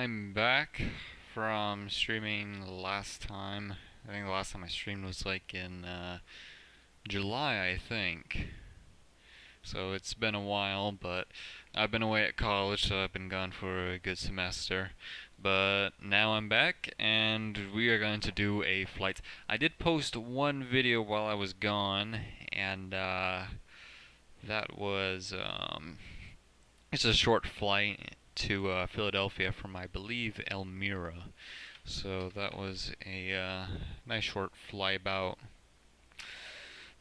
I'm back from streaming last time. I think the last time I streamed was like in July, I think. So it's been a while, but I've been away at college, so I've been gone for a good semester. But now I'm back, and we are going to do a flight. I did post one video while I was gone, and that was it's a short flight to Philadelphia from, I believe, Elmira. So that was a nice short flight, about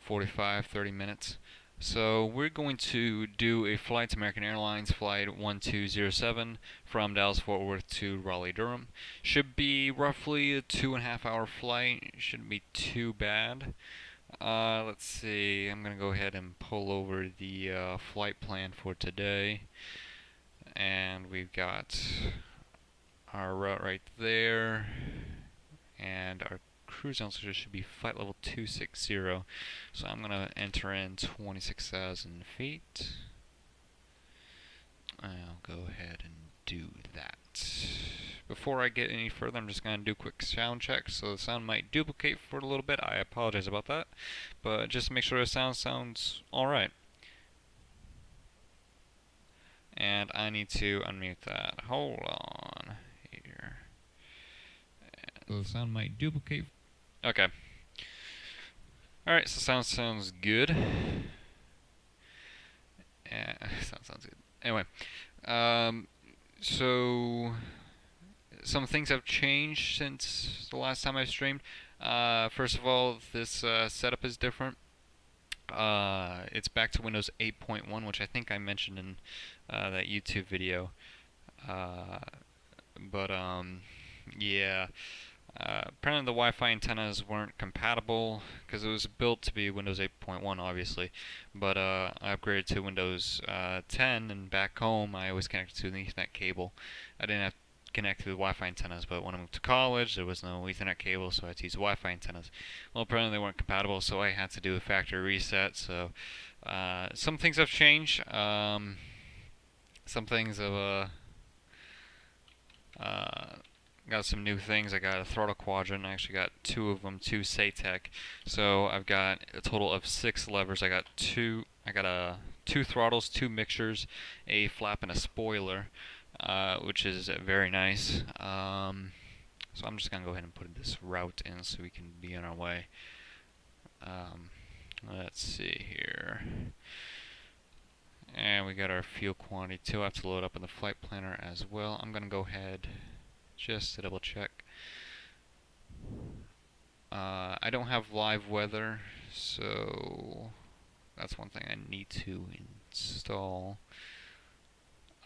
45, 30 minutes. So we're going to do a flight to American Airlines Flight 1207 from Dallas Fort Worth to Raleigh Durham. Should be roughly a 2.5 hour flight. Shouldn't be too bad. Let's see. I'm gonna go ahead and pull over the flight plan for today, and we've got our route right there, and our cruise altitude should be flight level 260. So I'm gonna enter in 26,000 feet. I'll go ahead and do that. Before I get any further, I'm just going to do a quick sound check, so the sound might duplicate for a little bit. I apologize about that, but just to make sure the sound sounds alright. And I need to unmute that. Hold on here. The sound might duplicate. Okay. Alright, so sound sounds good. Sounds good. Anyway, so some things have changed since the last time I streamed. First of all, this setup is different. It's back to Windows 8.1, which I think I mentioned in that YouTube video. Yeah. Apparently the Wi-Fi antennas weren't compatible because it was built to be Windows 8.1, obviously. But I upgraded to Windows 10, and back home I was connected to the Ethernet cable. I didn't have to connect to the Wi-Fi antennas, but when I moved to college there was no Ethernet cable, so I had to use Wi-Fi antennas. Well, apparently they weren't compatible, so I had to do a factory reset. So some things have changed. Some things have got some new things. I got a throttle quadrant. I actually got two of them, two Satec. So I've got a total of 6 levers. I got two throttles, 2 mixtures, a flap, and a spoiler, which is very nice. So I'm just gonna go ahead and put this route in so we can be on our way. Let's see here. And we got our fuel quantity too. I have to load up in the flight planner as well. I'm gonna go ahead just to double check. I don't have live weather, so that's one thing I need to install.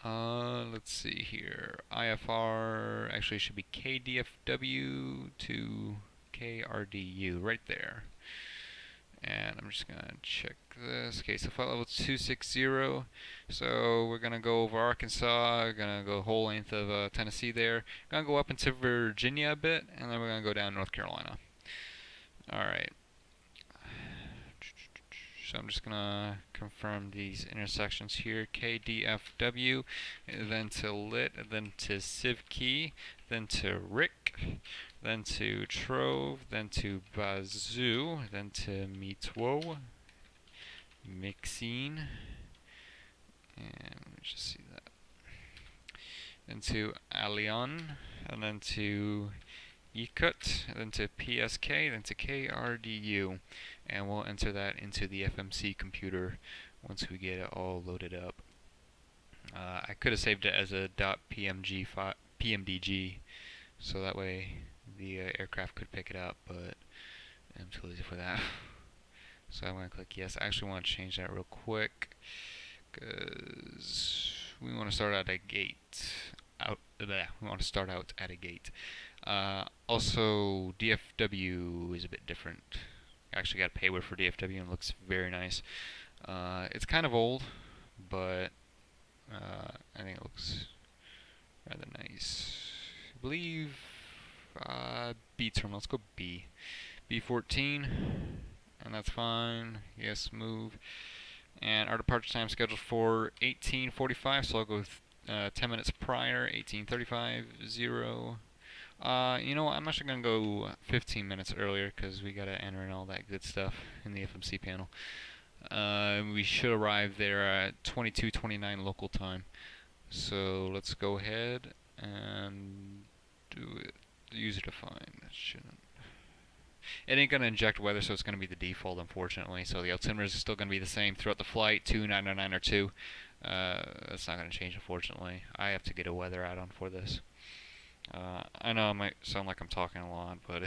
Let's see here. IFR actually should be Kdfw to Krdu right there. And I'm just gonna check this. Okay, so flight level 260. So we're gonna go over Arkansas. We're gonna go whole length of Tennessee there. Gonna go up into Virginia a bit, and then we're gonna go down North Carolina. All right. So I'm just gonna confirm these intersections here. Kdfw, then to Lit, then to Sivkey, then to Rick, then to Trove, then to Bazoo, then to Mitwo, Mixine, and let me just see that. Then to Alion, and then to Yikut, then to PSK, then to KRDU, and we'll enter that into the FMC computer once we get it all loaded up. I could have saved it as a .pmdg, so that way the aircraft could pick it up, but I'm too lazy for that. So I'm going to click yes. I actually want to change that real quick because we want to start out at a gate. We want to start out at a gate. Also, DFW is a bit different. I actually got a payword for DFW and it looks very nice. It's kind of old, but I think it looks rather nice. I believe B terminal. Let's go B. B14, and that's fine. Yes, move. And our departure time scheduled for 18:45, so I'll go with 10 minutes prior, 18:35:0. You know what? I'm actually gonna go 15 minutes earlier because we gotta enter in all that good stuff in the FMC panel. We should arrive there at 22:29 local time. So let's go ahead and do it. User define. That shouldn't. It ain't gonna inject weather, so it's gonna be the default, unfortunately. So the altimeters is still gonna be the same throughout the flight. 2909 or 2. That's not gonna change, unfortunately. I have to get a weather add-on for this. I know I might sound like I'm talking a lot, but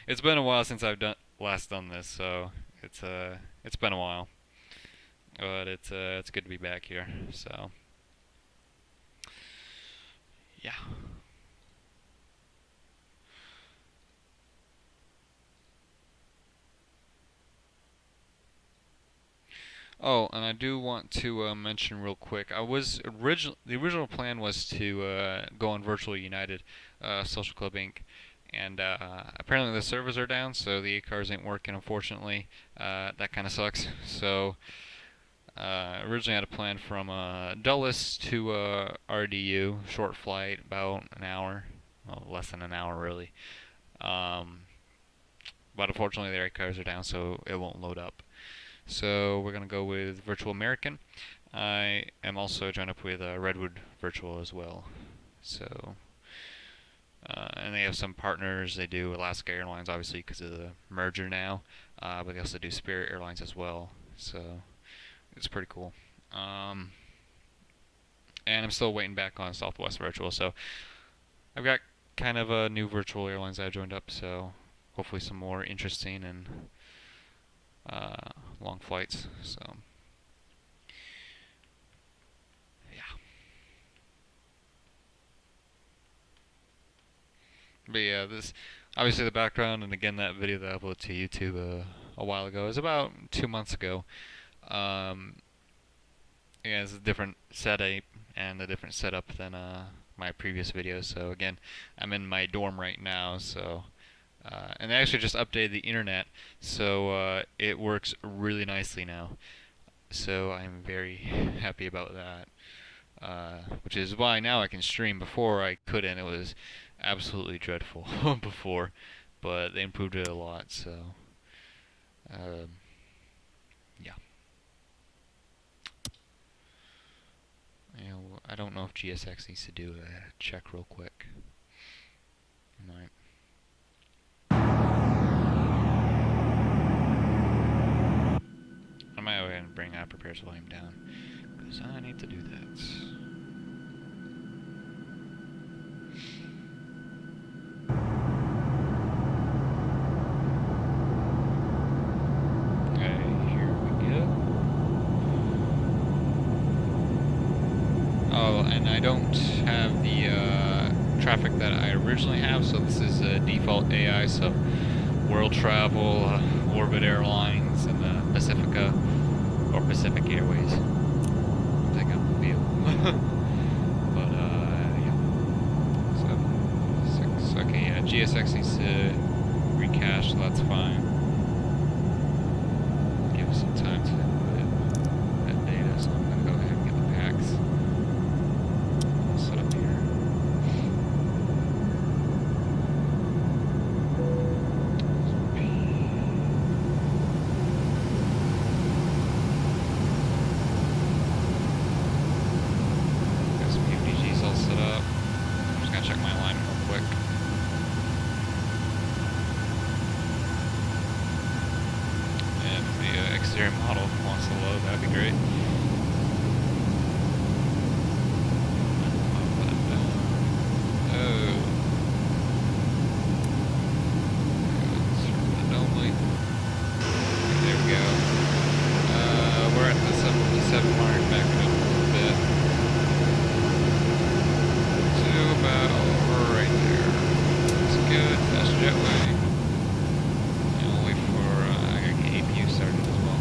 it's been a while since I've last done this, so it's been a while. But it's good to be back here. So yeah. Oh, and I do want to mention real quick. The original plan was to go on Virtual United, Social Club Inc. And apparently the servers are down, so the ACARs ain't working. Unfortunately, that kind of sucks. So originally I had a plan from Dulles to RDU, short flight, about an hour, well, less than an hour really. But unfortunately the ACARs are down, so it won't load up. So we're going to go with Virtual American. I am also joined up with Redwood Virtual as well. So, and they have some partners. They do Alaska Airlines, obviously, because of the merger now. But they also do Spirit Airlines as well. So it's pretty cool. And I'm still waiting back on Southwest Virtual. So I've got kind of a new virtual airlines that I joined up. So hopefully some more interesting and long flights. So yeah. But yeah, this obviously the background, and again that video that I uploaded to YouTube a while ago is about 2 months ago. Yeah, it's a different setup and a different setup than my previous videos. So again, I'm in my dorm right now, so and they actually just updated the internet, so it works really nicely now. So I'm very happy about that. Which is why now I can stream. Before I couldn't. It was absolutely dreadful before, but they improved it a lot. So yeah. You know, I don't know if GSX needs to do a check real quick. Might. I might go ahead and bring prepares volume down, because I need to do that. Okay, here we go. Oh, and I don't have the traffic that I originally have, so this is default AI, so World Travel, Orbit Airlines, and Pacifica, or Pacific Airways. I think I'm a deal. But, yeah. 6. Okay, yeah, GSX needs to recache, so that's fine. Give us some time to input that data, so I'm going to go ahead and get the packs set up here. Model wants to load, that'd be great. Oh. There we go. We're at the 77 mark, backing up a little bit. To about right there. That's good, fast jetway. And we'll wait for, I gotta get APU started as well.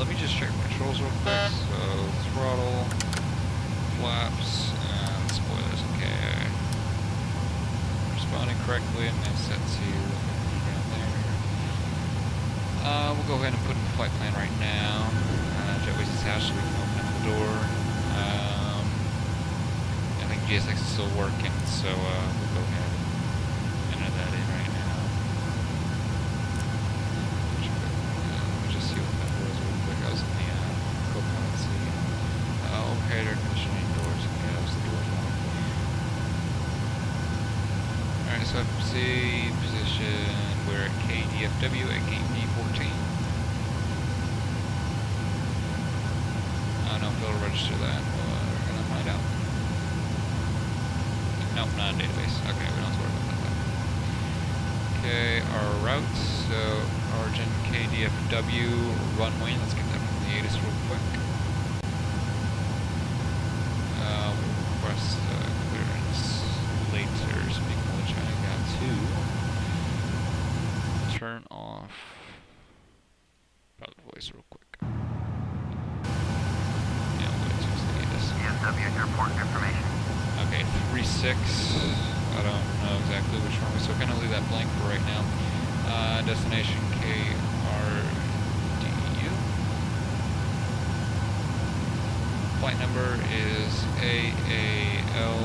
Let me just check my controls real quick. So, throttle, flaps, and spoilers. Okay. Responding correctly, I'm going to set to down there. We'll go ahead and put in the flight plan right now. Jetway's attached so we can open up the door. I think GSX is still working, so we'll go ahead and enter that in right now. We'll just see what that was real quick. I was in the co-pilot seat. Overhead air conditioning doors. Okay, that was the doors one. Alright, so FC position, we're at Kdfw at gate D14. I don't know if it'll register that, we're gonna find out. Nope, not a database. Okay, we don't have to worry about that. Okay, our route, so origin Kdfw runway, let's get that from the ATIS real quick. Request clearance later, speaking of which I got to turn off the voice real quick. Yeah, we'll get to the ATIS. DFW airport information. Okay, 3-6. I don't know exactly which one, so we're gonna leave that blank for right now. Destination KRDU. Flight number is AAL.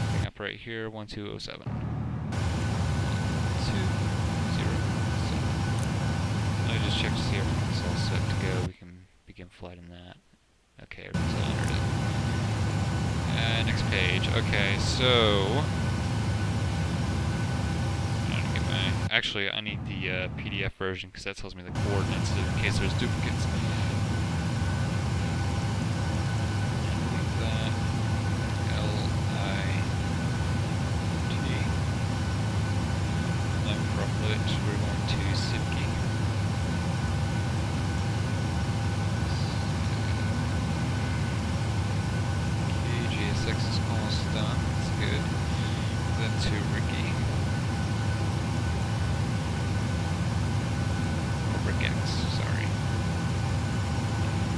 Coming up right here, 1207. 207. Let me just check to see if everything's all set to go. We can begin flight in that. Okay, everything's all entered in. Next page. Okay, so actually, I need the PDF version because that tells me the coordinates in case there's duplicates. Leave that. LIT. Then from which we're going to Sipke. GSX is almost done. That's good. Then to Ricky. Sorry.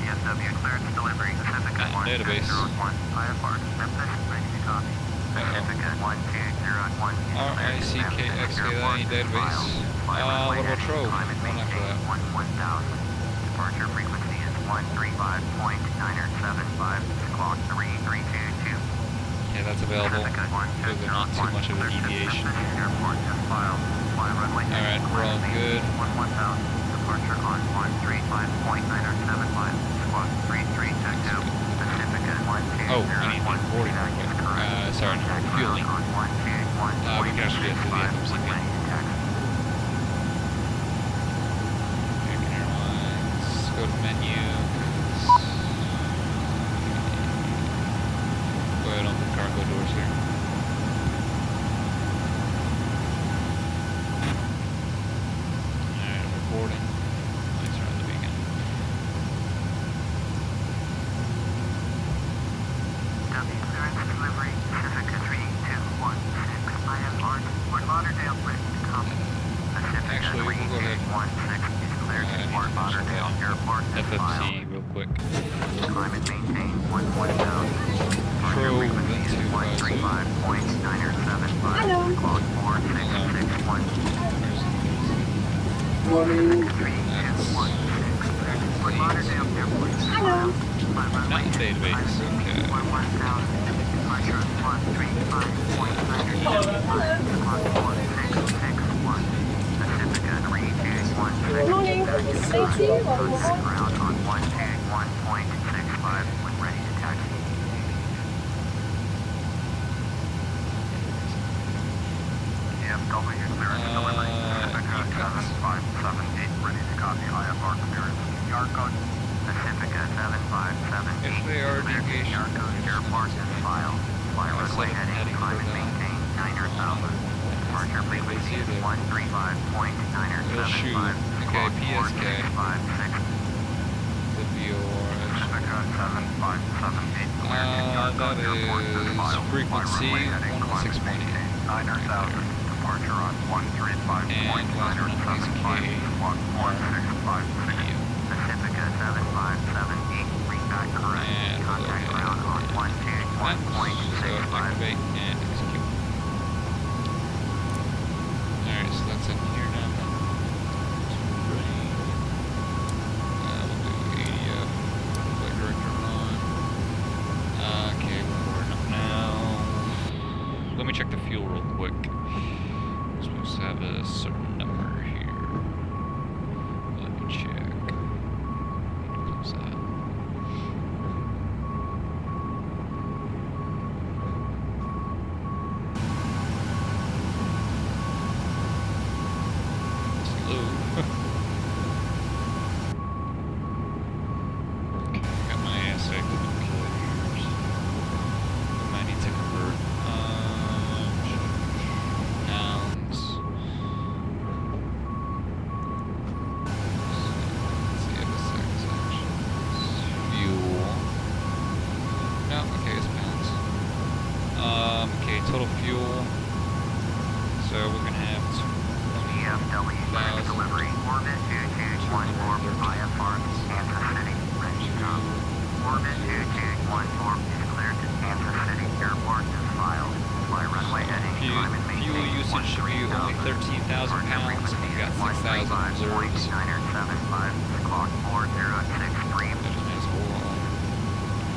DFW clearance delivery. Pacifica 101. Database. IFR destination ready to copy. Pacifica 1201. RICKXA database. What about Trove? One after that. 1000. Departure frequency is 135.975. Clock 3322. Yeah, that's available. There's not too much of a deviation. Alright, we're all good. Departure on 135.975. Squawk 3322. Pacifica 120. Oh, I need the boarding real quick. Sorry, no, fueling. We can actually get through the FMC again. American Airlines, go to menu. Go ahead and open the cargo doors here. Alright, we're boarding. Lights are on the beacon. W clearance delivery, Pacifica 3216. IFR Fort Lauderdale ready to copy. Pacifica Actually, we'll go ahead. 3816 is cleared to Fort Lauderdale Airport and file. FFC real quick. Climate maintain 11000. Pro Frequency is 135.975. Clock 4661. Morning. Fort Lauderdale Airport. Hello. Not in database, okay. 1000. Departure 135.975. Clock 4661. Pacifica 3216. Morning. Thank you. Ground on 121.65 when ready to taxi. DFW clearance delivery. Pacifica 7578 ready to copy. IFR clearance. Yard code. Pacifica 7578. If they are deviation, Yard code airport and file. Fly runway heading. Climate maintain 900,000. Departure frequency is 135.975. Okay, PSK. 56. The VORH. Pacifica 7578. That is frequency 106.8. 900,000. departure on 135.9 And last or but not least, 75, squawk 1656. K. Pacifica 7578, read back correct. And we'll go Contact ahead ground on and so 121.65. activate and execute. Alright, so that's in here now. We'll do ADF, flight director on. Okay, we're boarding up now. Let me check the fuel real quick. We're supposed to have a certain number here. Let me check. Close that. Slow. Okay, I got my ASA kilometers. I might need to convert. Pounds. Let's see if this actions. Fuel. No, okay, it's pounds. Okay, total fuel. So we're gonna have DFW clearance delivery, orbit 2214, IFR, Kansas City, ready to go. Orbit 2214 is cleared to Kansas City Airport and filed. Fly runway heading, climb and maintain fuel usage should be only 13,000 pounds. We've got 6,000 reserves. 975, clock 4063. That's a nice roll.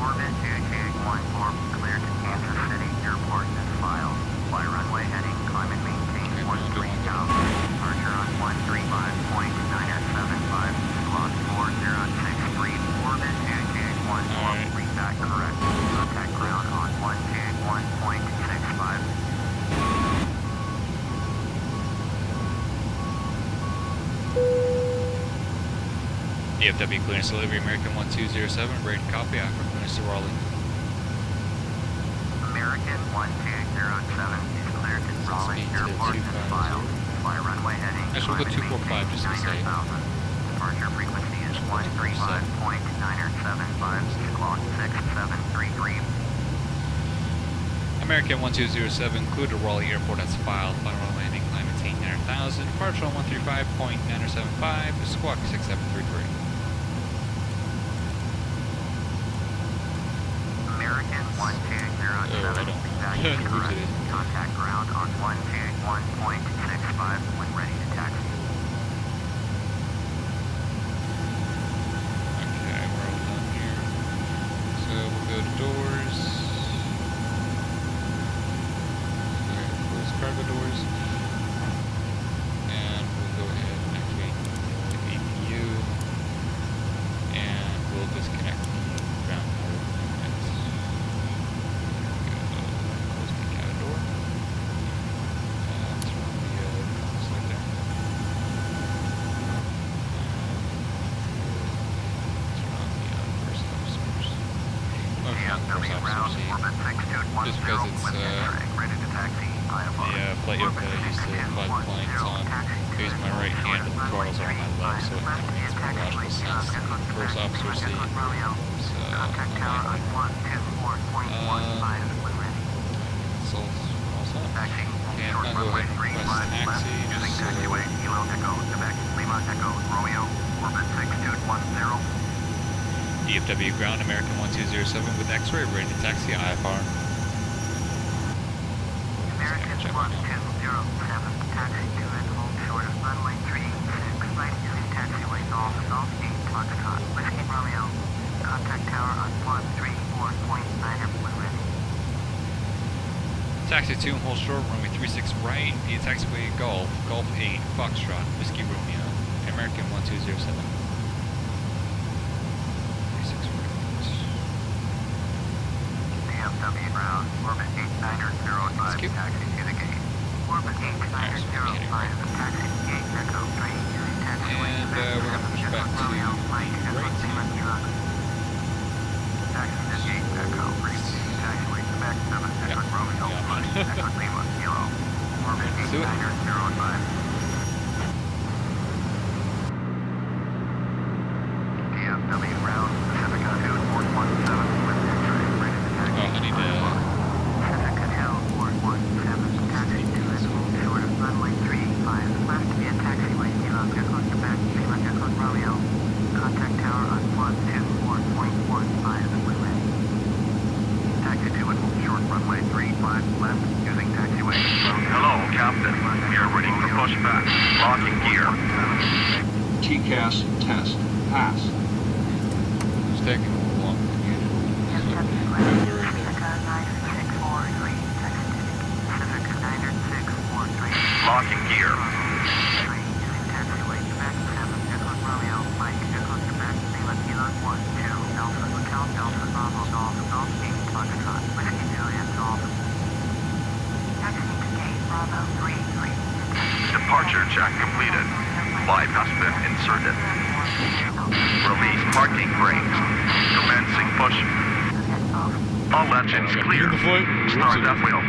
Orbit 2214 cleared to Kansas City Airport and filed. Fly runway heading, climb and maintain 13,000. Departure on 135.975, clock 4063. Orbit 2214, read back correct. Contact ground on 121.65. DFW clearance delivery, American 1207, ready to copy. I for clearance to Raleigh. American 1207 is cleared to Raleigh Airport and filed. Fly runway heading. Actually, we'll go 245 just to be safe. Departure frequency is 135.975, clock 6733. American 1207, include to Raleigh Airport as filed. Final runway landing, climb maintain 9,000. Departure on 135.975, squawk 6733. American 1207, back Lose correct. it. Contact ground on 121.65 when ready to taxi. Okay, we're all done here. So we'll go to doors. Okay, close cargo doors. And we'll go ahead and activate the APU. And we'll disconnect the ground power units. Close the cabin door. And turn on the comms light there. Turn on the first officers. Oh, not first DFW ground, officers, orbit 6210 just because it's with entering, ready to taxi. IFR. the flight yoke that I used to fly the planes on. I use my right hand and the throttles are on my left, so it kind of makes more logical sense than the first officer seat. So, Contact tower on 124.15 when ready. so all set. Taxi, Okay, I'm short gonna go runway ahead and 35 request left, taxi. using So, taxiway, Kilo Echo, Quebec, Lima Echo, Romeo, orbit 6210. DFW ground, American 1207 with X-ray, ready to taxi IFR. American 1207, taxi to and hold short of runway 36, right using taxiway Golf 8 Foxtrot, Whiskey Romeo. Contact tower on 134.9 when ready. Taxi 2 and hold short, runway 36 right, via taxiway Golf 8 Foxtrot, Whiskey Romeo, American 1207. 36 right. DFW ground, orbit 8905, Skip. taxi to the gate. Orbit 8905, taxi to gate Echo 3, using taxiway And we're going to push back to Romeo, Mike, Echo right. Lima truck. Taxi to gate Echo 3, using taxiway Quebec 7, Echo Romeo, Mike, Echo Lima, Kilo. Orbit Let's do it. 8905. DFW ground, Pacifica 2417, with entry, ready to taxi. Oh, I need to... Pacifica Hill 417, taxi to and hold short of Captain. We are ready for pushback. Locking gear. TCAS test. Pass. It's taking a little longer than usual. Locking gear. Departure check completed. Bypass been inserted. Release parking brakes. Commencing push. All engines clear. Start that wheel.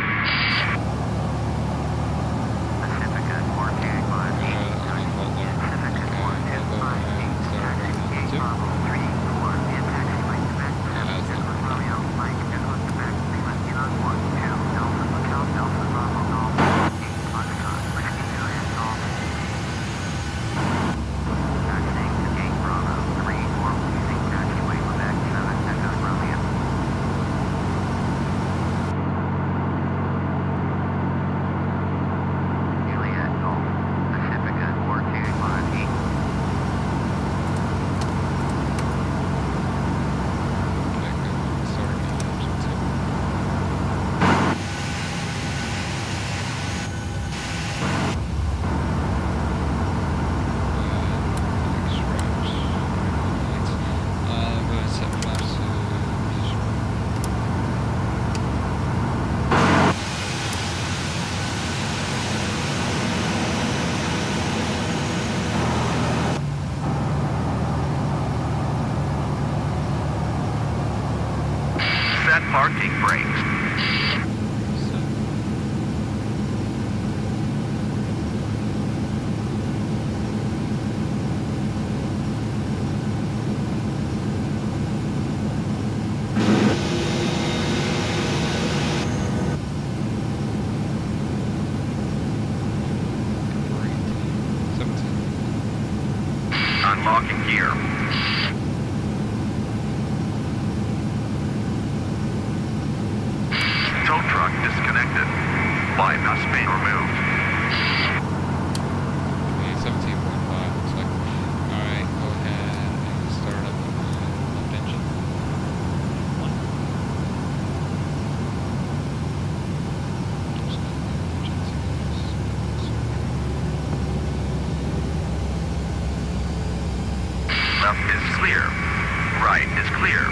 Set parking brakes. Unlocking gear. Tow truck disconnected. Bypass being removed. 17.5 looks like. Alright, go ahead and start up the left engine. Left is clear. Right is clear.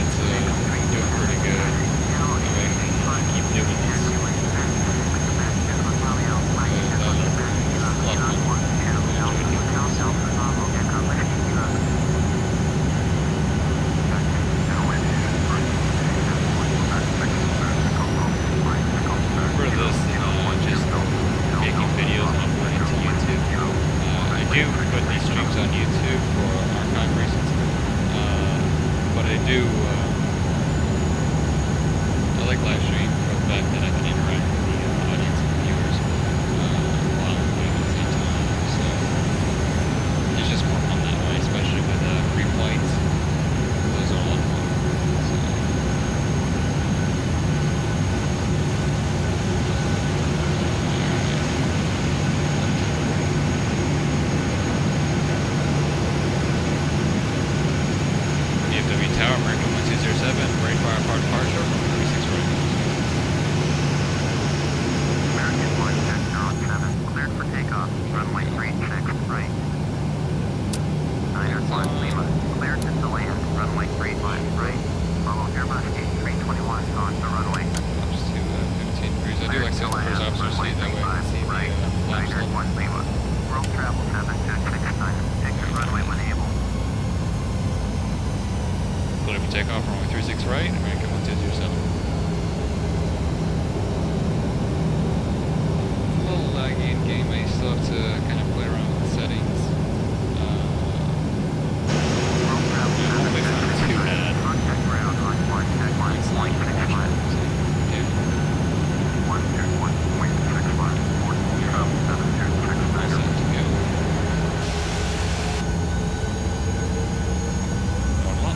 it's doing pretty good. I keep doing this. It's a lot of fun. For this, just making videos and uploading to YouTube. I do put these streams on YouTube for archive reasons, but I do, I like live stream for the fact that I can interact with the audience and viewers while I'm doing it at the same time, so it's just more fun that way, especially with pre-flights. Those are a lot of fun. Kdfw Tower, American 1207, ready for our part departure from 36 right. American 1207, cleared for takeoff, runway 36 right. Niner 1 Lima, cleared to land, runway 35 right. Follow Airbus A321 on the runway. Flaps to 15 degrees. I do like setting first officer seat, that way I can see the flaps Niner level. 1 Lima, world travel 726 exit runway when able. Clear for takeoff, runway 36 right, American 1207. A little laggy in game, I still have to kind of play around with the settings. Hopefully it's not too bad. It's not like yeah. All set to go. Going on.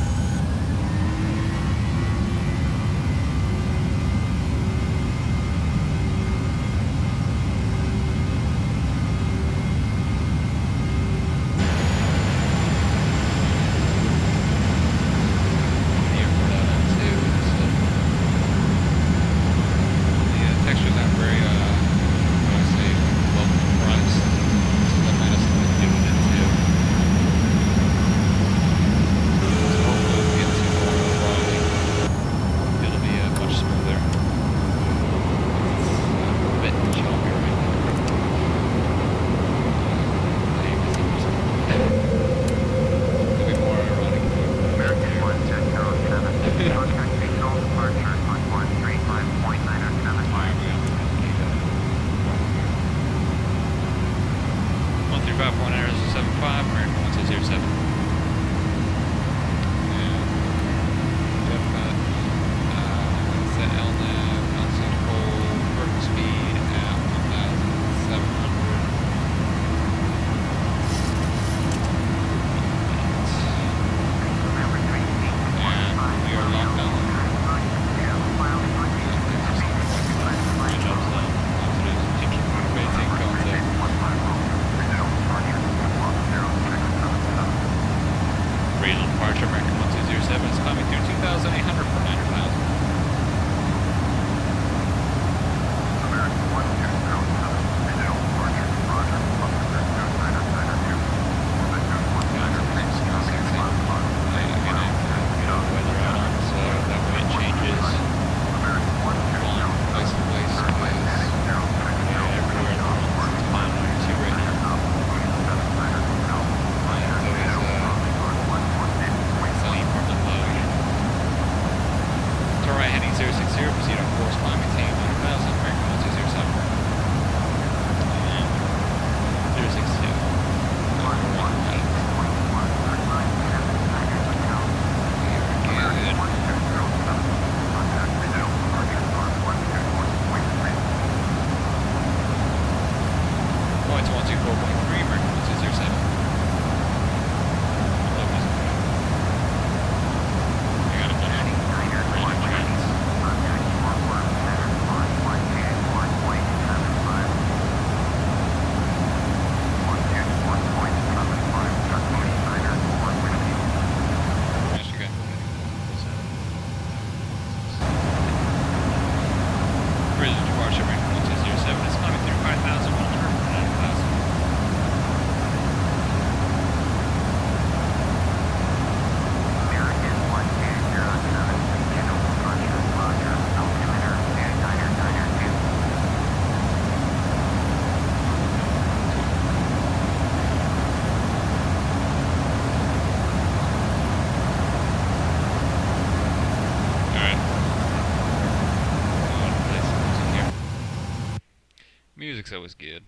music's always good.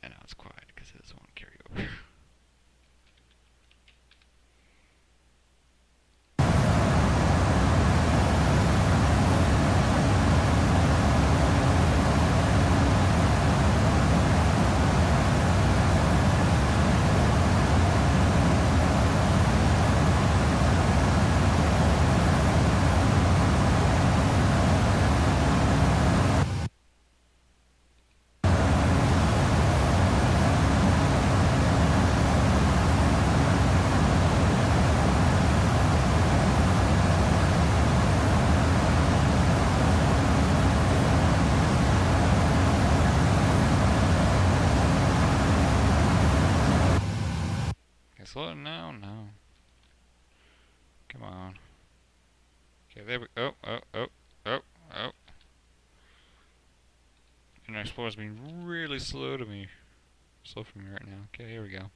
And now it's quiet because it doesn't want to carry over. Slow it down now. Come on. Okay, there we go. Oh. Internet Explorer's being really slow to me. Slow for me right now. Okay, here we go.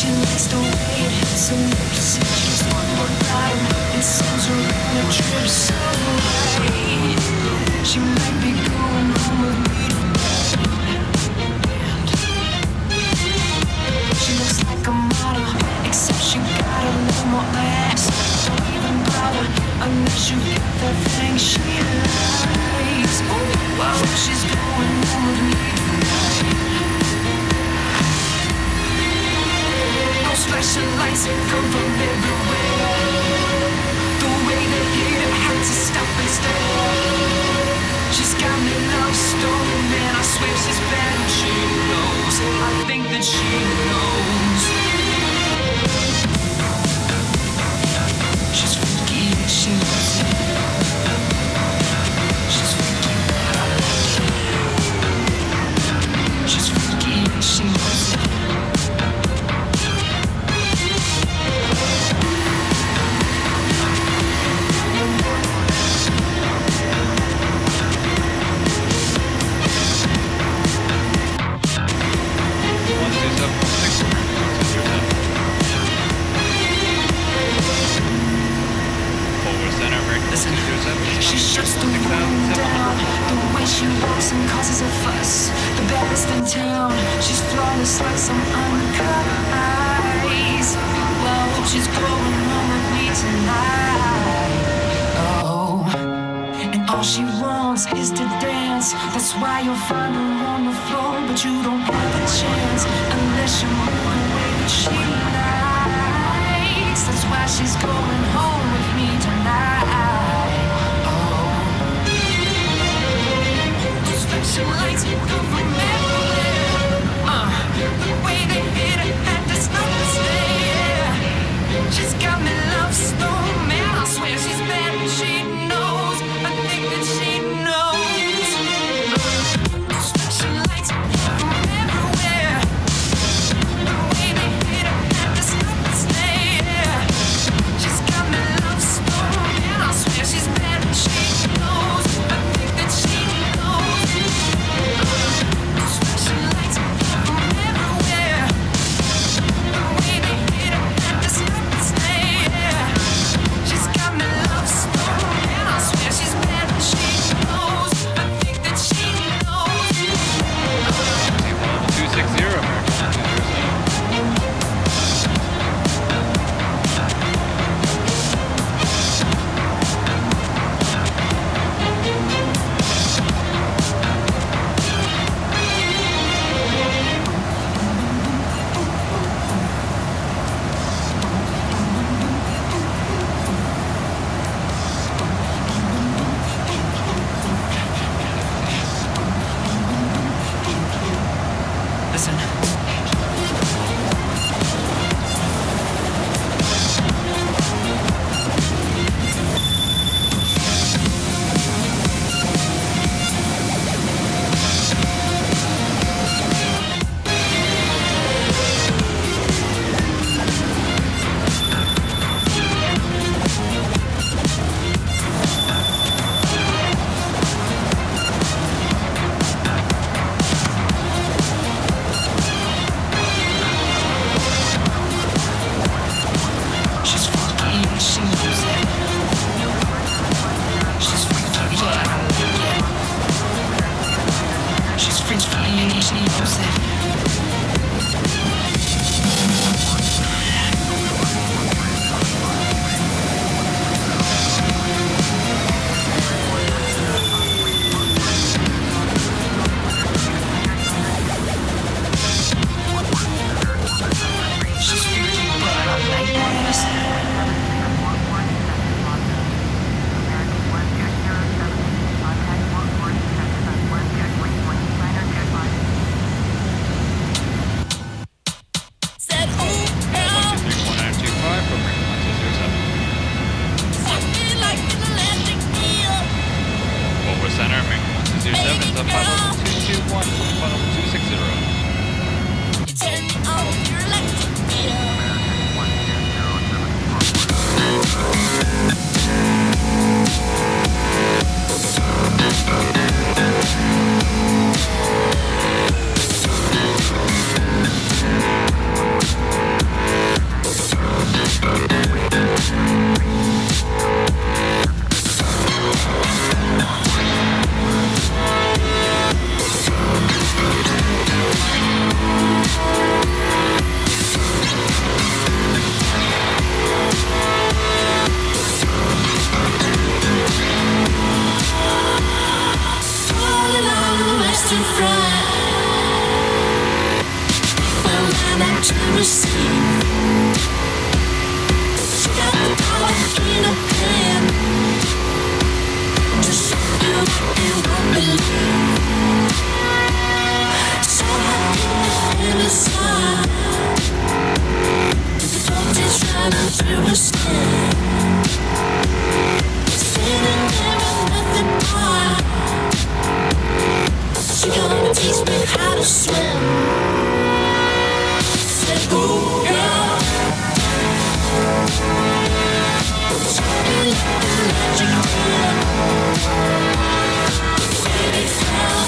She likes the way it hits her lips. She's on the bottom. It sends her on a trip so right. She might be going home with me tonight. She looks like a model, except she got a little more ass. Don't even bother unless you get the thing she likes. Oh, wow, she's going home with me tonight. Those flashing lights come from everywhere. The way they hit it had to stop and stare. She's got me love stone, man. I swear she's bad and she knows. I think that she knows. She's freaky and she knows it. She's freaky, but I like it. She's freaky and she knows it. She shuts the room down. The way she walks and causes a fuss. The baddest in town. She's flawless like some uncut ice. Whoa, she's going home with me tonight. Oh, and all she wants is to dance. That's why you'll find her on the floor, but you don't have a chance unless you move the way that she likes. That's why she's going home with me tonight. She lights come from everywhere. The way they hit it had to stop and stay. She's got me love stone, man. I swear she's bad and she knows. I think that she knows. Those flashing lights come from everywhere. The way they hit it had to stop and stay. She's got me love stone, man. I swear she's bad and she knows. I think that she knows. Those flashing lights come from everywhere. The way they hit it had to stop and stay. She's got me love stone, and I swear she's bad and she knows. I think that she knows. 260 Listen. She's funky and she knows it. She's freaky, yeah, I like it. She's freaky and she knows it. She's freaky, but I like it. Said, oh, hell, 1925 from Ring 1207. something like an electric eel. Over center, Ring 1207 is a 50221, 50260. You turn me on your electric eel. to receive. She got the power in her hand to show you what you won't believe. So happy to feel inside. The voltage running through her skin. Sitting there with nothing more. She gonna teach me how to swim. Said, ooh, girl, show me like the magic wheel. Baby, girl,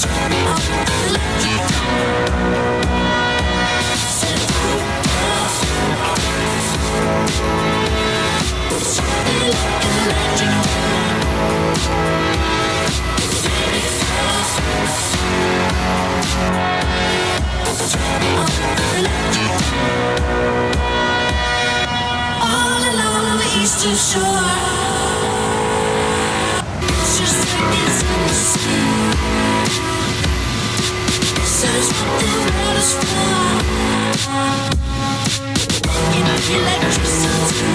turn me on the electric wheel. Said, ooh, girl, show me like the magic wheel. All along the eastern shore, just like it's in the sea. Search what the world is for. You know electricity.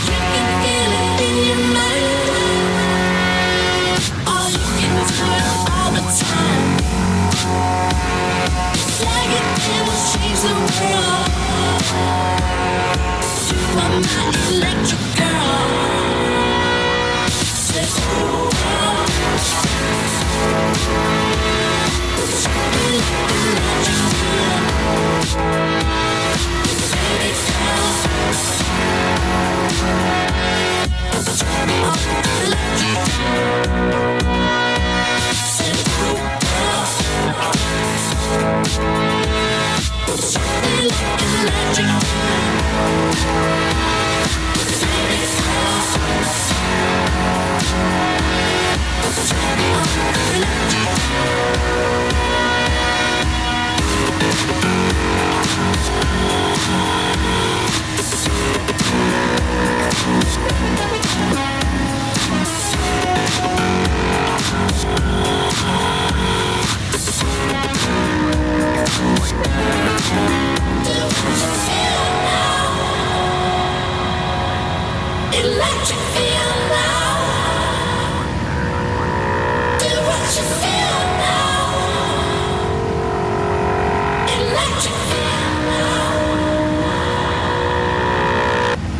You can feel it in your mind. All you can do it all the time. Flag it and we'll change the world. You are my electric girl. Say, ooh, girl. Show me like the magic wheel. Baby girl. Turn me on the electric wheel. Say, ooh, girl. Show me like the magic wheel. Baby girl. Turn me on the electric electric feel now. Do what you feel now. Electric feel now.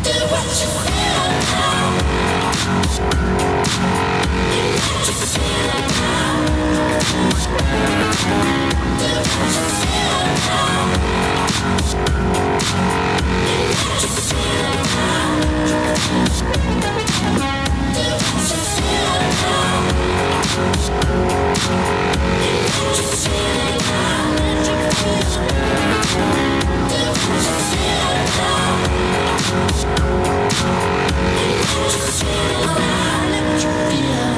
Do what you feel now. Electric feel now. Do what you feel now. Electric feel now. Do what you feel now. Electric feel now. Electric feel now. Do what you feel now. Electric feel now. Electric feel.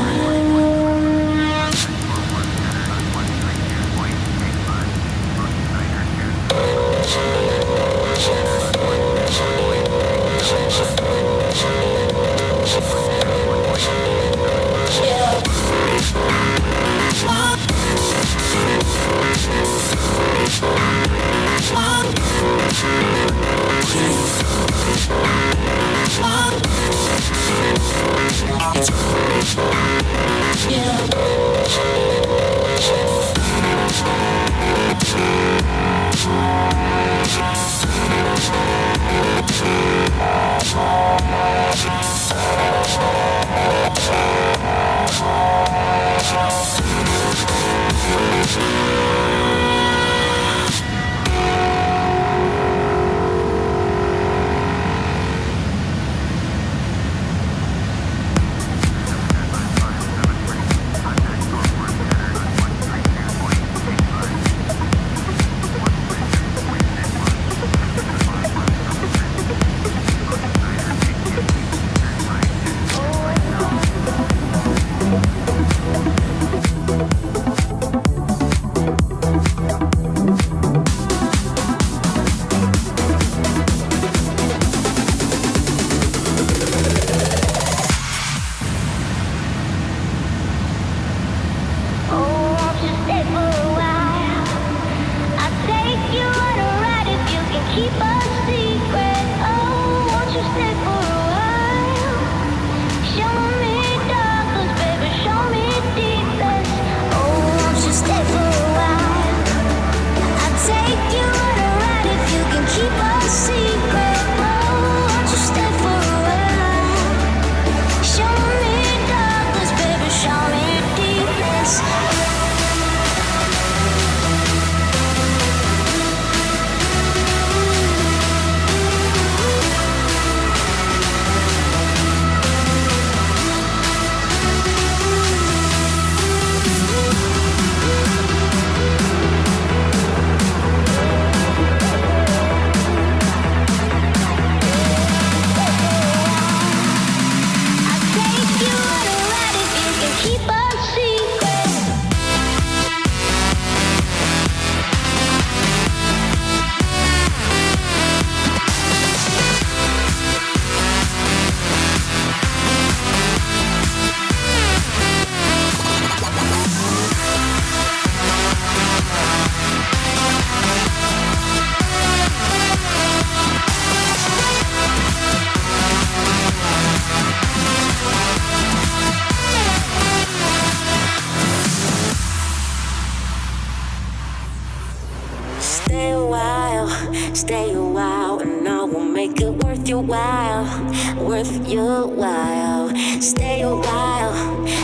you a while. Stay a while,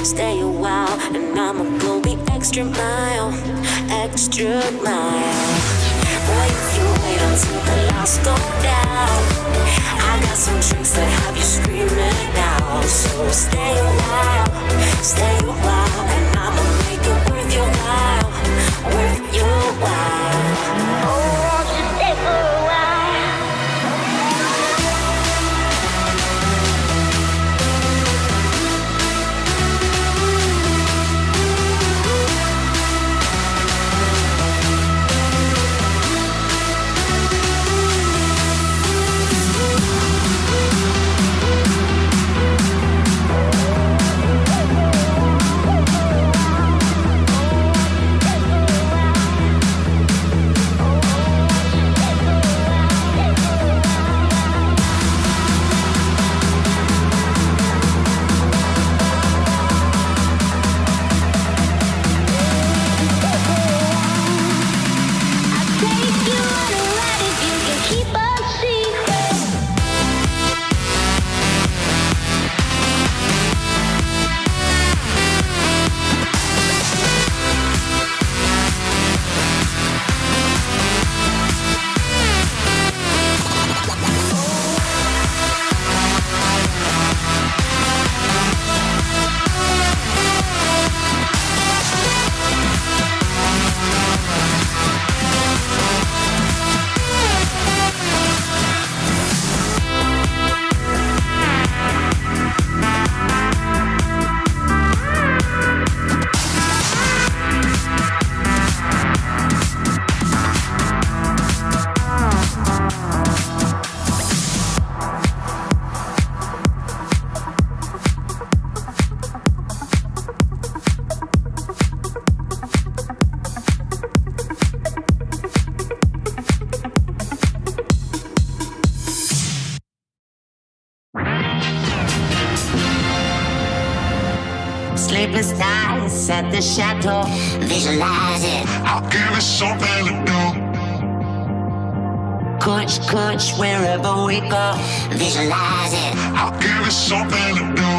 stay a while, and I'ma go the extra mile, extra mile. Boy, if you wait until the lights go down, I got some tricks that have you screaming now. So stay a while, and I'ma make it worth your while, worth your while. Oh, won't you stay for a while? Sleepless nights at the chateau, visualize it. I'll give it something to do. Kuch, wherever we go, visualize it. I'll give it something to do.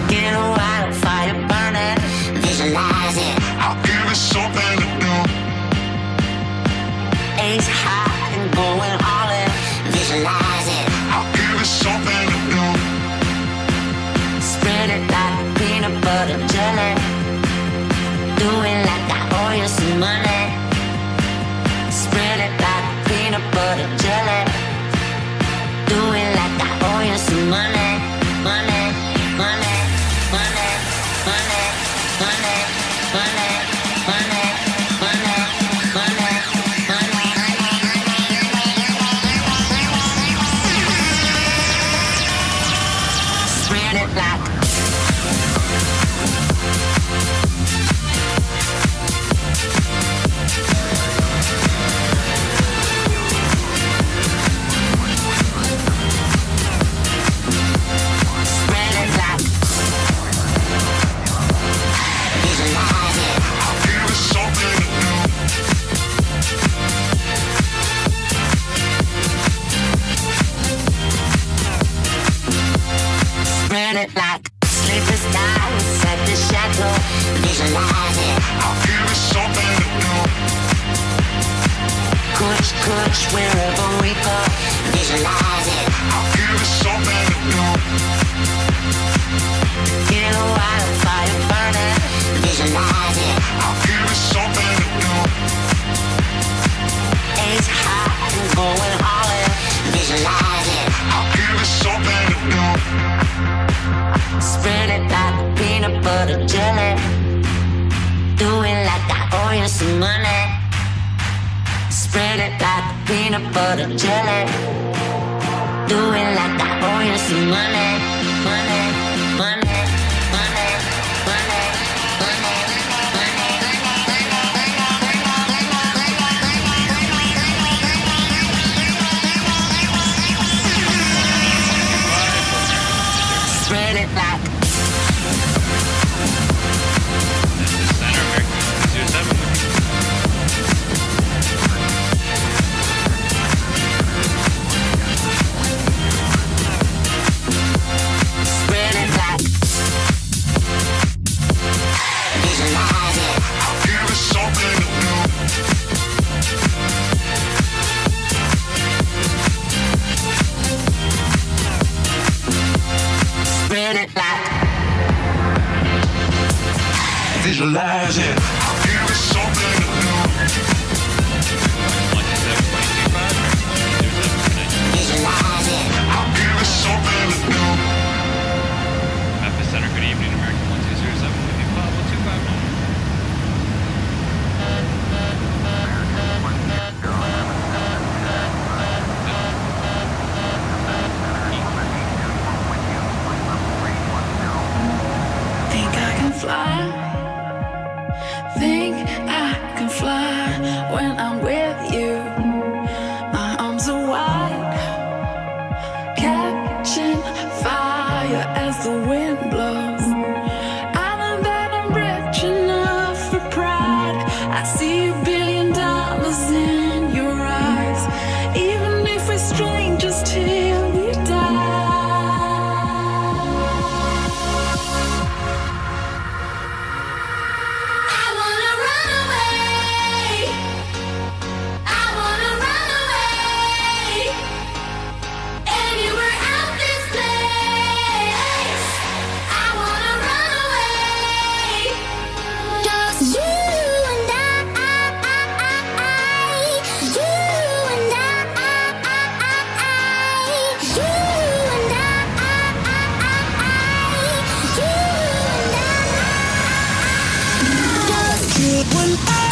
Get a wildfire burning, visualize it. I'll give it something to do. Ace high and going all in, visualize it. I'll give it something to do. Spread it like peanut butter jelly. Do it like I owe you some money. Spread it like peanut butter jelly. Do it like I owe you some money. Money, money, money, money, money, money, money, money, money, money. Spread it like it like sleepless nights at the chateau. Visualize it. I'll give it something to do. Kuch, wherever we go. Visualize it. I'll give it something to do. Get a wildfire burning. Visualize it. I'll give it something to do. Ace high and going all in. Visualize it. I'll give it something to do. Spread it like peanut butter jelly. Do it like I owe you some money. Spread it like peanut butter jelly. Do it like I owe you some money. Money, money, money, money, money, spread it like Center American 07. visualize it. I'll give it something to do. Visualize it. I'll give it something to do. Memphis Center, good evening, American 1207, with you, Bob 1259. Think I can fly. Think I can fly when I'm with you. My arms are wide, catching fire as the wind blows. I know that I'm rich enough for pride. I see $1 billion in your eyes, even if we're strangers till we die. I wanna run away. I wanna run away. Anywhere out this place. I wanna run away. Just you and I. You and I. You and I. You and I. Just you and I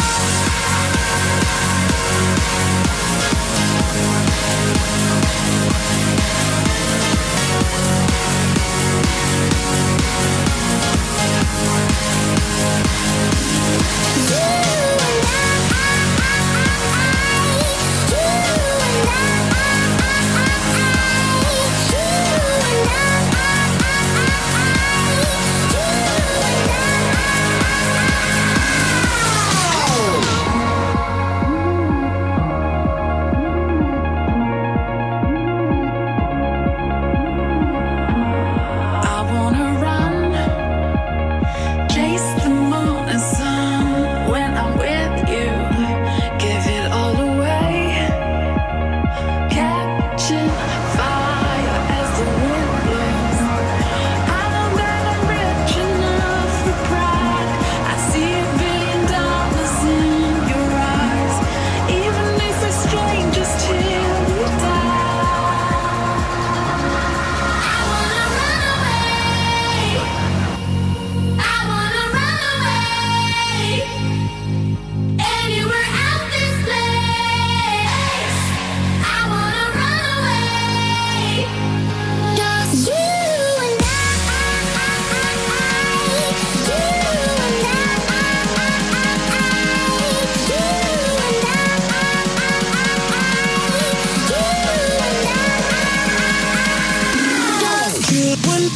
wanna run, chase the moon and sun when I'm with you. Give it all away, catching fire as the wind blows. I know that I'm rich enough for pride. I see $1 billion in your eyes, even if we're strangers till we die. I wanna run away. I wanna run away. Anywhere out this place. I wanna run away. Just you and I. You and I. You and I. Just you and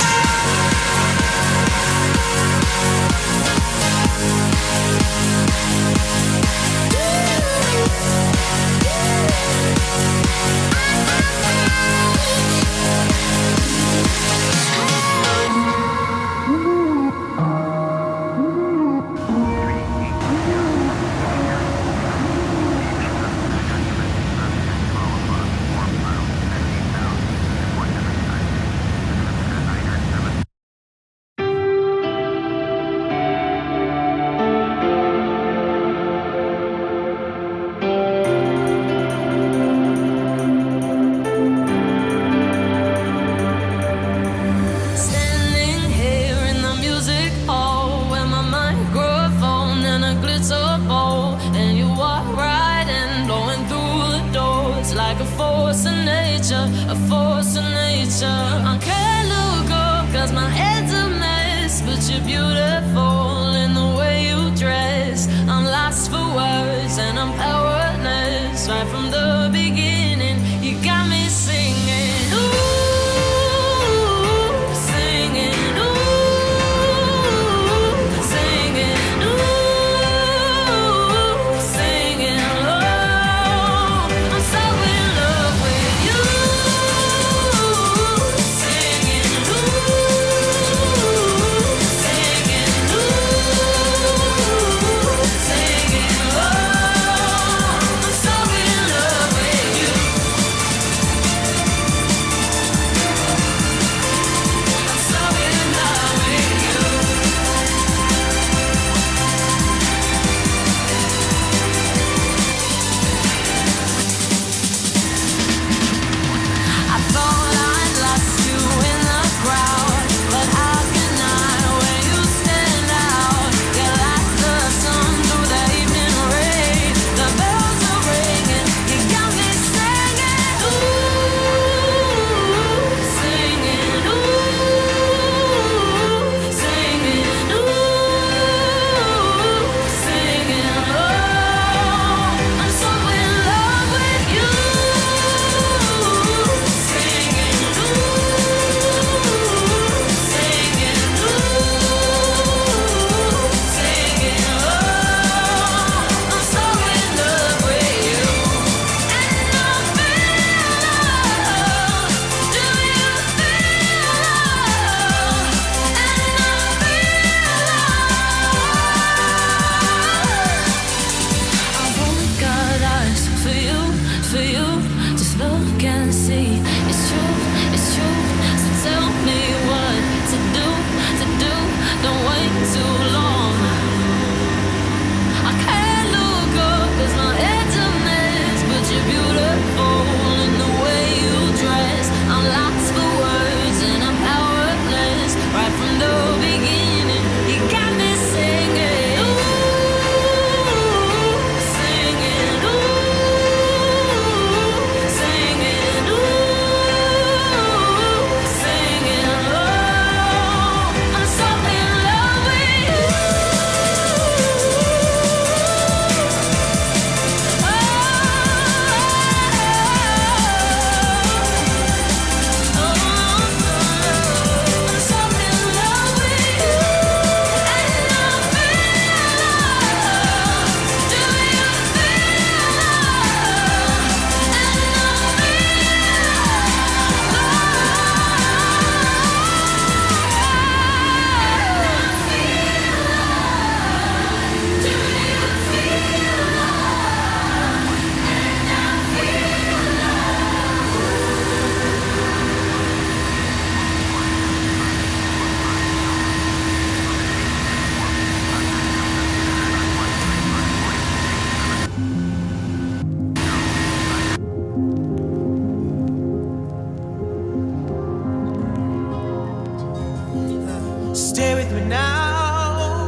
I. Standing here in the music hall with my microphone and a glitter ball, and you walk right in, blowing through the doors like a force of nature, a force of nature. I can't look up 'cause my head's a mess, but you're beautiful in the way you dress. I'm lost for words and I'm powerless right from the beginning. You got me singing, ooh, singing, ooh, singing. stay with me now.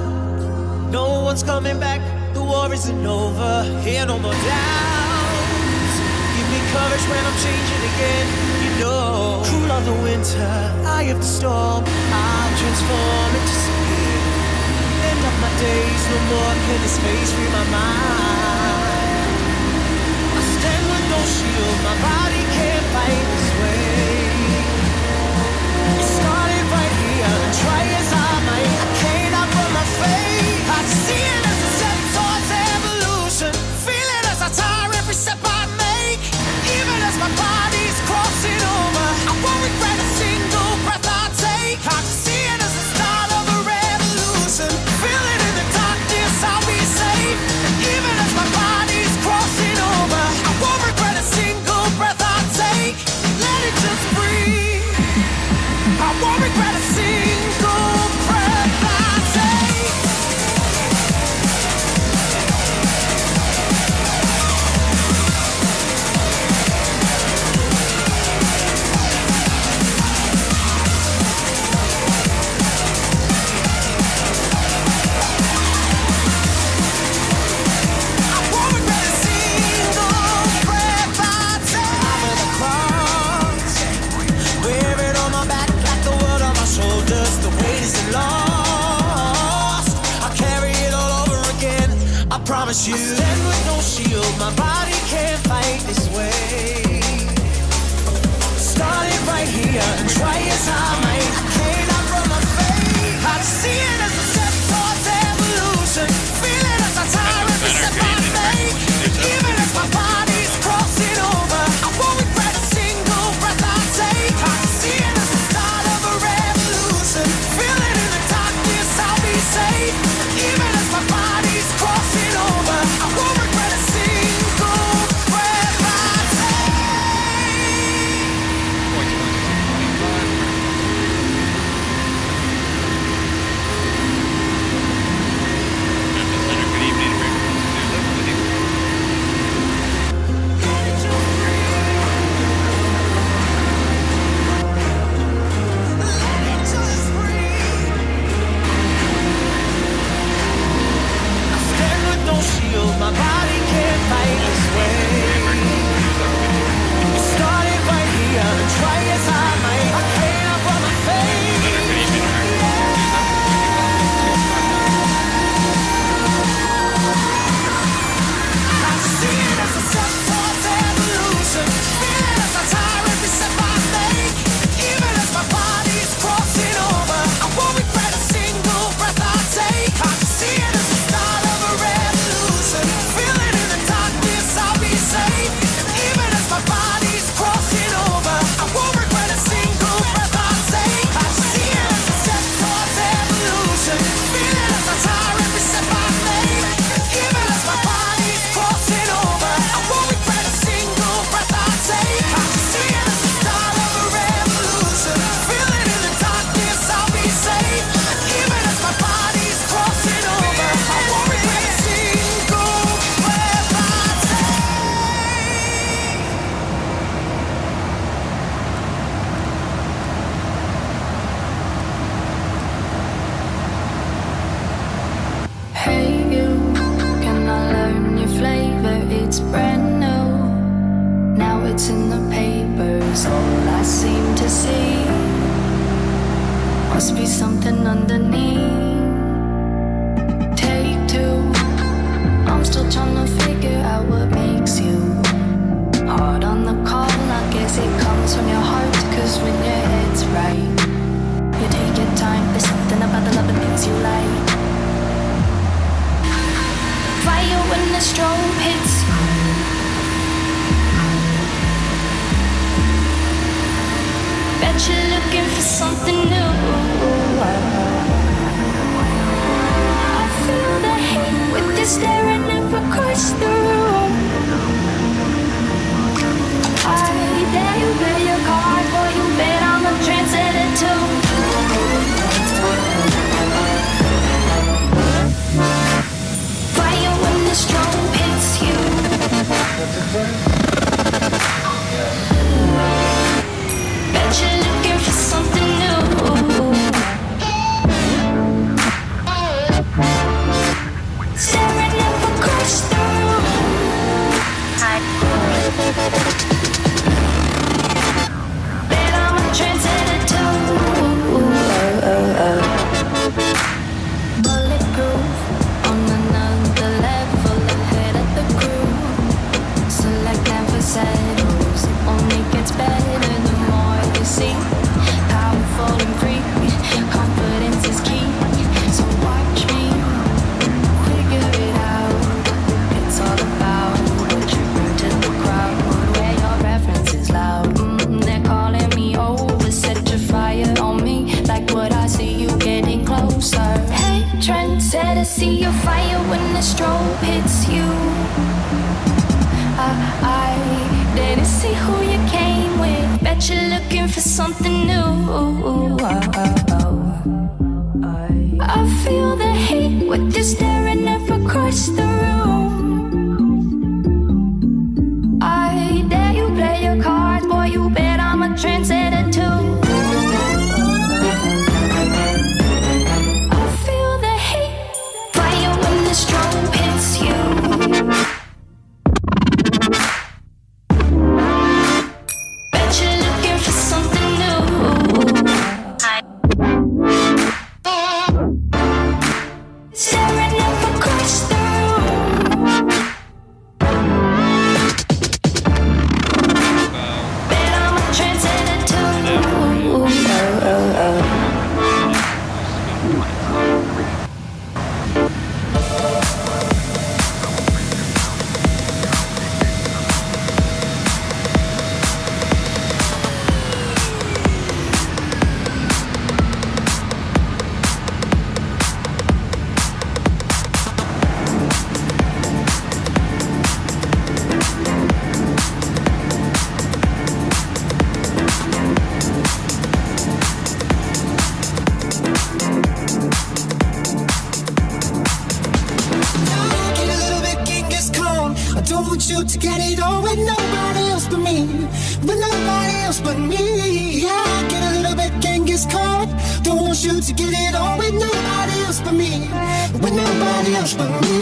No one's coming back, the war isn't over. Here no more doubts. Give me courage when I'm changing again. You know, cool of the winter, eye of the storm, I'll transform and disappear. End of my days, no more can this face free my mind. I stand with no shield, my body can't fight this way. It started right here, and try as I might, I can't outrun my fate. I see it as a step towards evolution, feel it as I tire every step I make. Even as my body's crossing over, I won't regret a single breath I take. I see it as the start of a revolution, feel it in the darkness, I'll be safe. Even as my body's crossing over, I won't regret a single breath I take. Let it just breathe. I won't regret a single breath I take. I won't regret a single breath I take. I'm at the cross, wear it on my back like the world on my shoulders. The weight isn't lost, I'll carry it all over again, I promise you. I stand with no shield, my body can't fight this way. Started right here, and try as I might, I can't outrun my fate. I see it as a step towards evolution, feel it as I tire every step I make. Even as my body's crossing over, I won't regret a single breath I take. I see it as the start of a revolution, feel it in the darkness, I'll be safe. Even as my body's crossing over, I won't regret a single breath I take. Good evening, Let it just breathe. I stand with no shield, my body can't fight this way. It started right here, and try as I might, I can't outrun my fate. I see it as a step towards evolution, feel it as I tire every step I make. Even as my body's crossing over, I won't regret a single breath I take. I see it as the start of a revolution, feel it in the darkness, I'll be safe. Even as my body's crossing over, I won't regret a single breath I take. I see it as a step towards evolution, feel it as I tire every step I make. Even as my body's crossing over, I won't regret a single breath I take. I see it as the start of a revolution, feel it in the darkness, I'll be safe. Even as my body's crossing over, I won't regret a single breath I take. Hey you, can I learn your flavor? It's brand new. Now it's in the papers, all I seem to see. Must be something underneath. Take two, I'm still trying to figure out what makes you hard on the call. I guess it comes from your heart, cause when your head's right, you take your time. There's something about the love that makes you light. Fire when the strobe hits. Bet you're looking for something new. I feel the hate with this staring never cross the room. I dare you play your card, boy, you bet I'm a trendsetter too. Fire when the strobe hits you. Bet you're looking for something new. the strobe hits you. I didn't see who you came with. Bet you're looking for something new. I feel the heat with you staring up across the room. I dare you play your cards, boy, you bet I'm a trendsetter too. I feel the heat, fire when the strobe hits you. Bet you're looking for something new. Staring up across the room. Bet I'm a trendsetter too. Get a little bit Genghis Khan. I don't want you to get it on with nobody else but me. With nobody else but me. Yeah, get a little bit Genghis Khan. Don't want you to get it on with nobody else but me. With nobody else but me.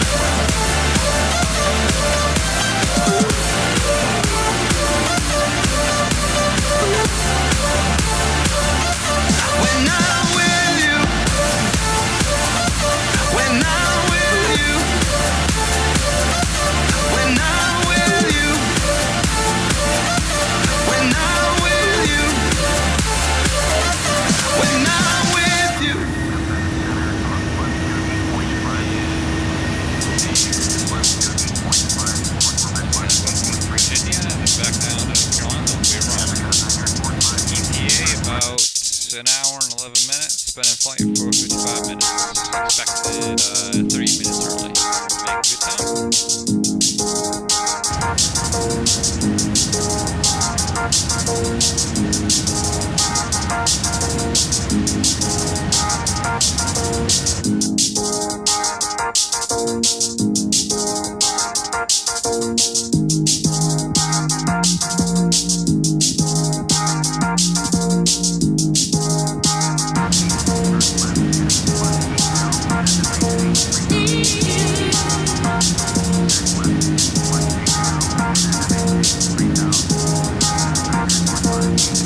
When I'm with you, when I'm with you, when I'm with you, when I'm with you, when I'm with you. Virginia and back down to Toronto. We're wrong. ETA about an hour and 11 minutes. Been in flight for 55 minutes. Expected 30 minutes early. Make a good Thank you.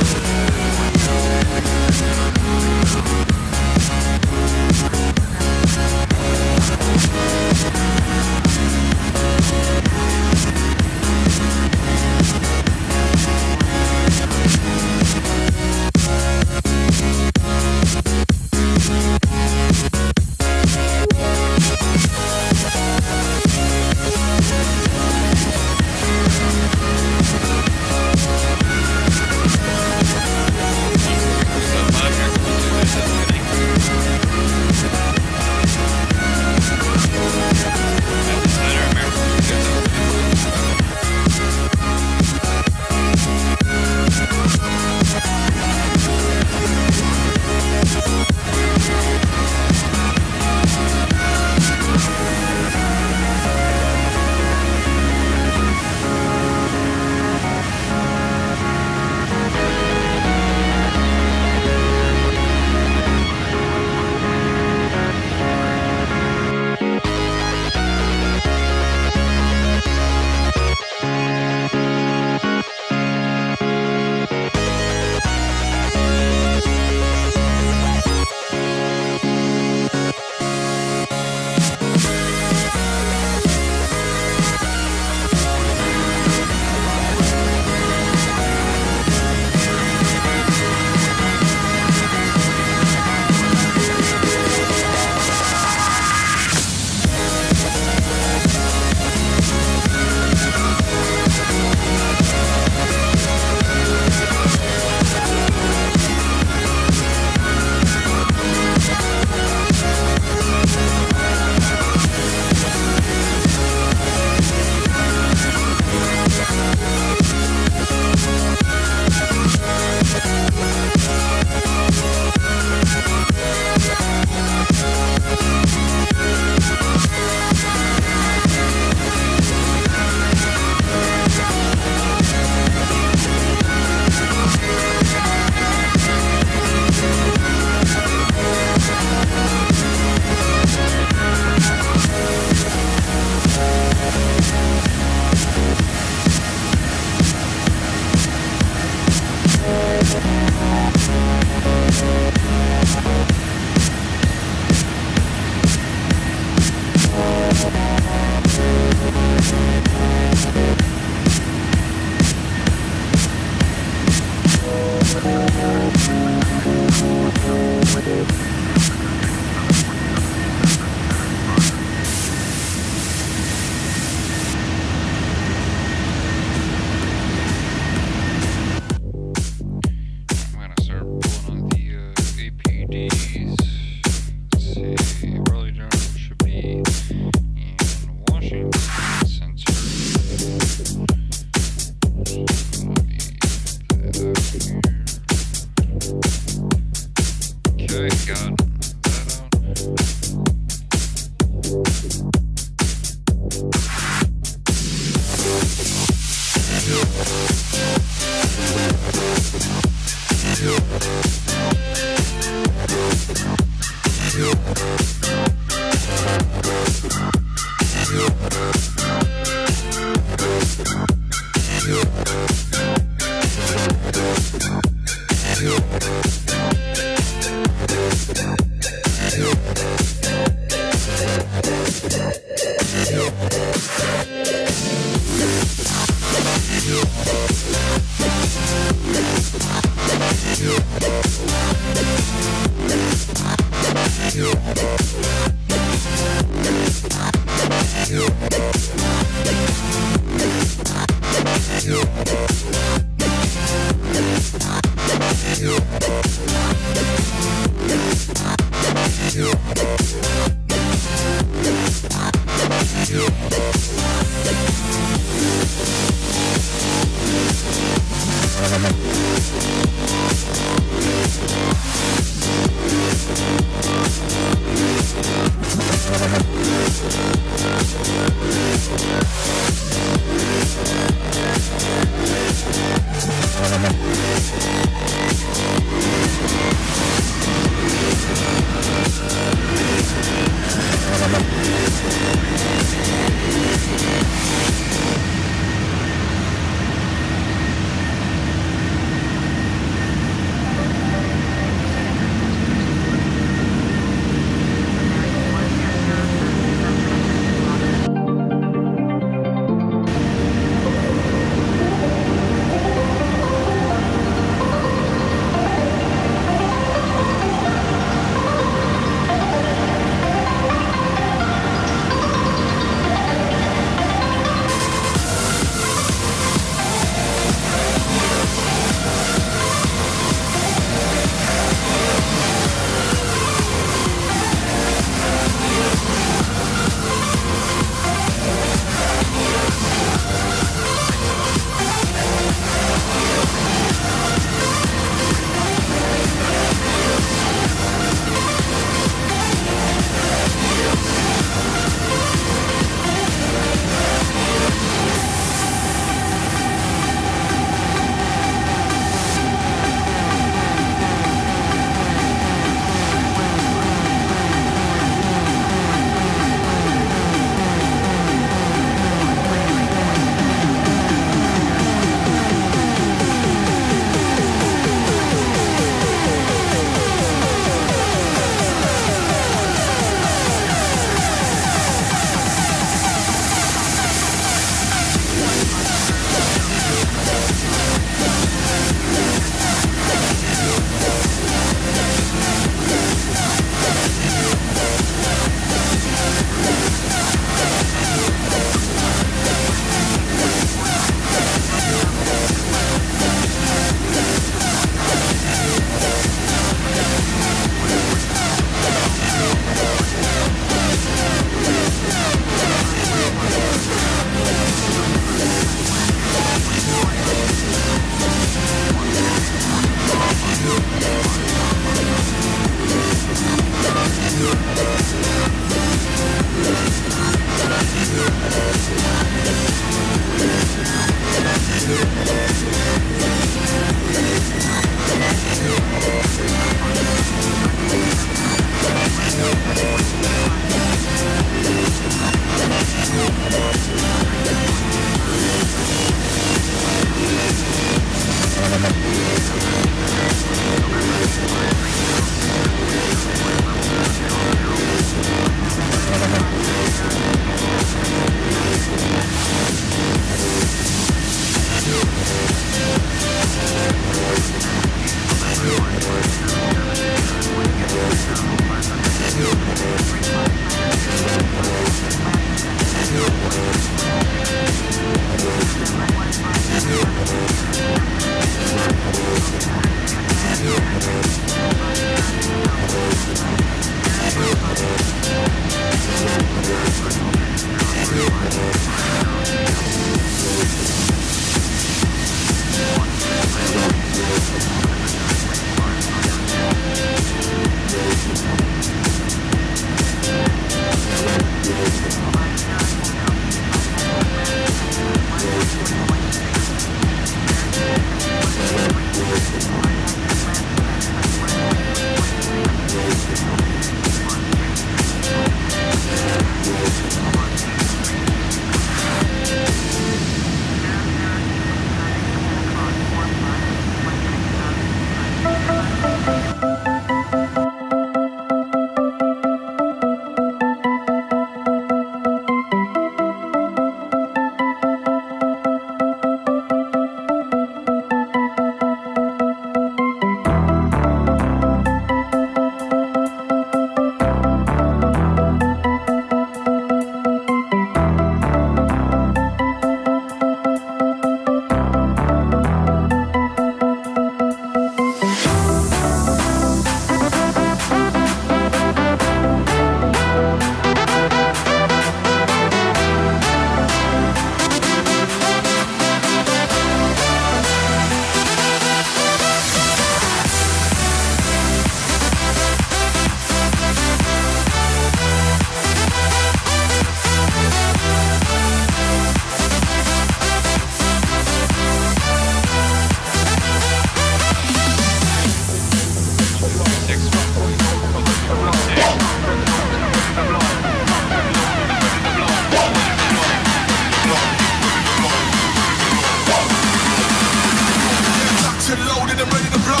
ready to blow.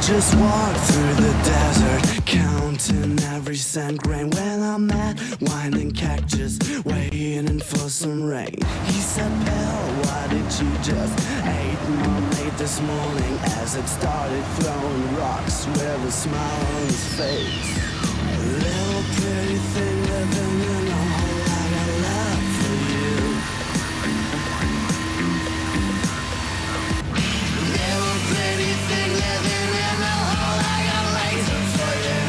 Just walk through the desert, counting every cent grain. When I'm at winding cactus, waiting for some rain. He said, Pal, why did you just eat marmalade this morning? As it started throwing rocks with a smile on his face. A little pretty thing living in a hole, I got love for you. Little pretty thing living in a hole, I got laser for you.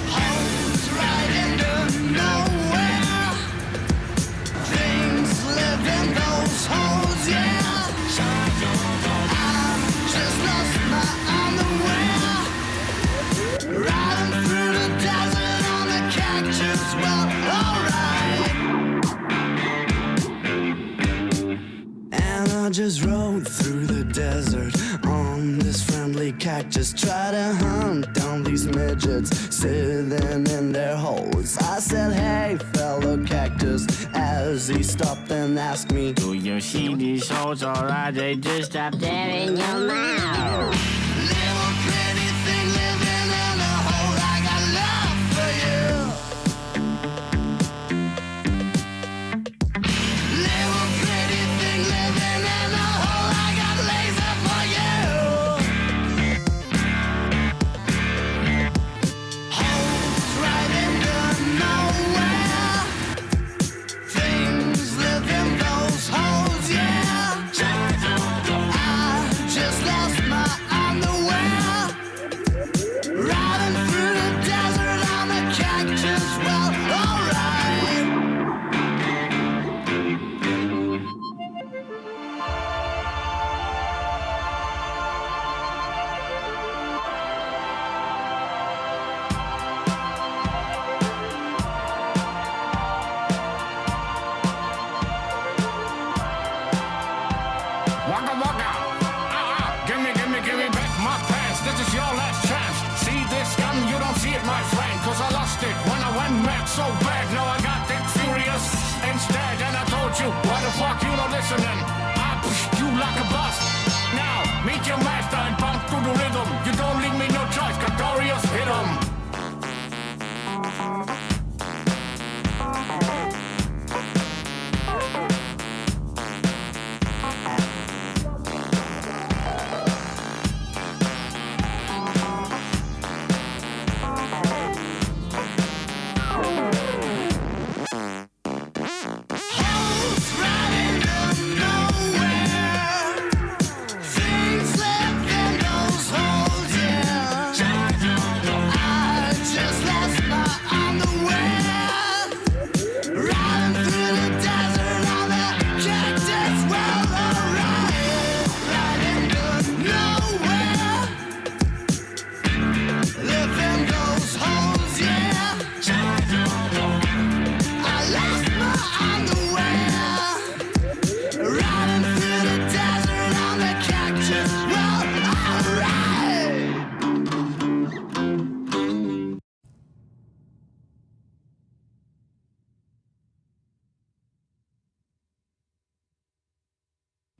Holes right into nowhere. Things live in those holes, yeah. I just lost my underwear. Riding through the desert on a cactus, well, alright. And I just rode through the desert on this friendly cactus. Try to hunt down these midgets sitting in their holes. I said, hey, fellow cactus, as he stopped and asked me, do you see these holes? Alright, they just stopped there in your mouth. Little pretty thing living in a hole, I got love for you. Little pretty thing living in a hole, I got laser for you. Holes right into nowhere. Things live in those holes, yeah. I just lost my so bad, now I got that furious instead. And I told you, why the fuck you not listening? I pushed you like a bus. Now, meet your master and bounce to the rhythm. You don't leave me no choice, Kdfw, hit 'em.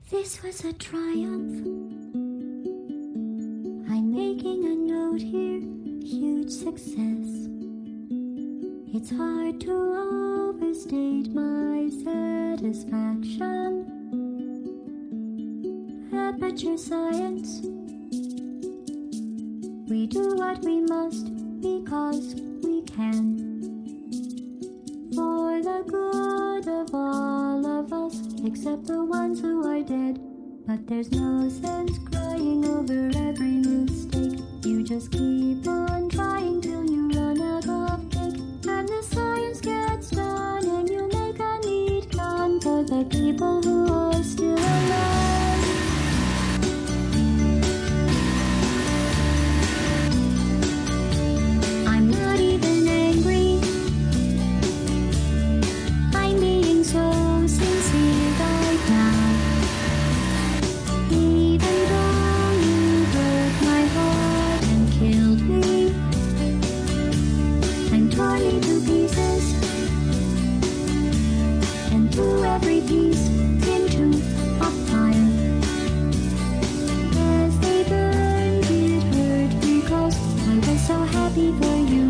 This was a triumph. I'm making a note here, huge success. It's hard to overstate my satisfaction. Aperture science. We do what we must because we can. For the good of all of us, except the ones who are dead. But there's no sense crying over every mistake. You just keep on trying till you run out of cake. And the science gets done and you make a neat gun for the people who are still alive. I'm not even angry. I'm being so sincere right now. Even though you broke my heart and killed me and tore me to pieces and threw every piece into a fire. As they burned, it hurt because I was so happy for you.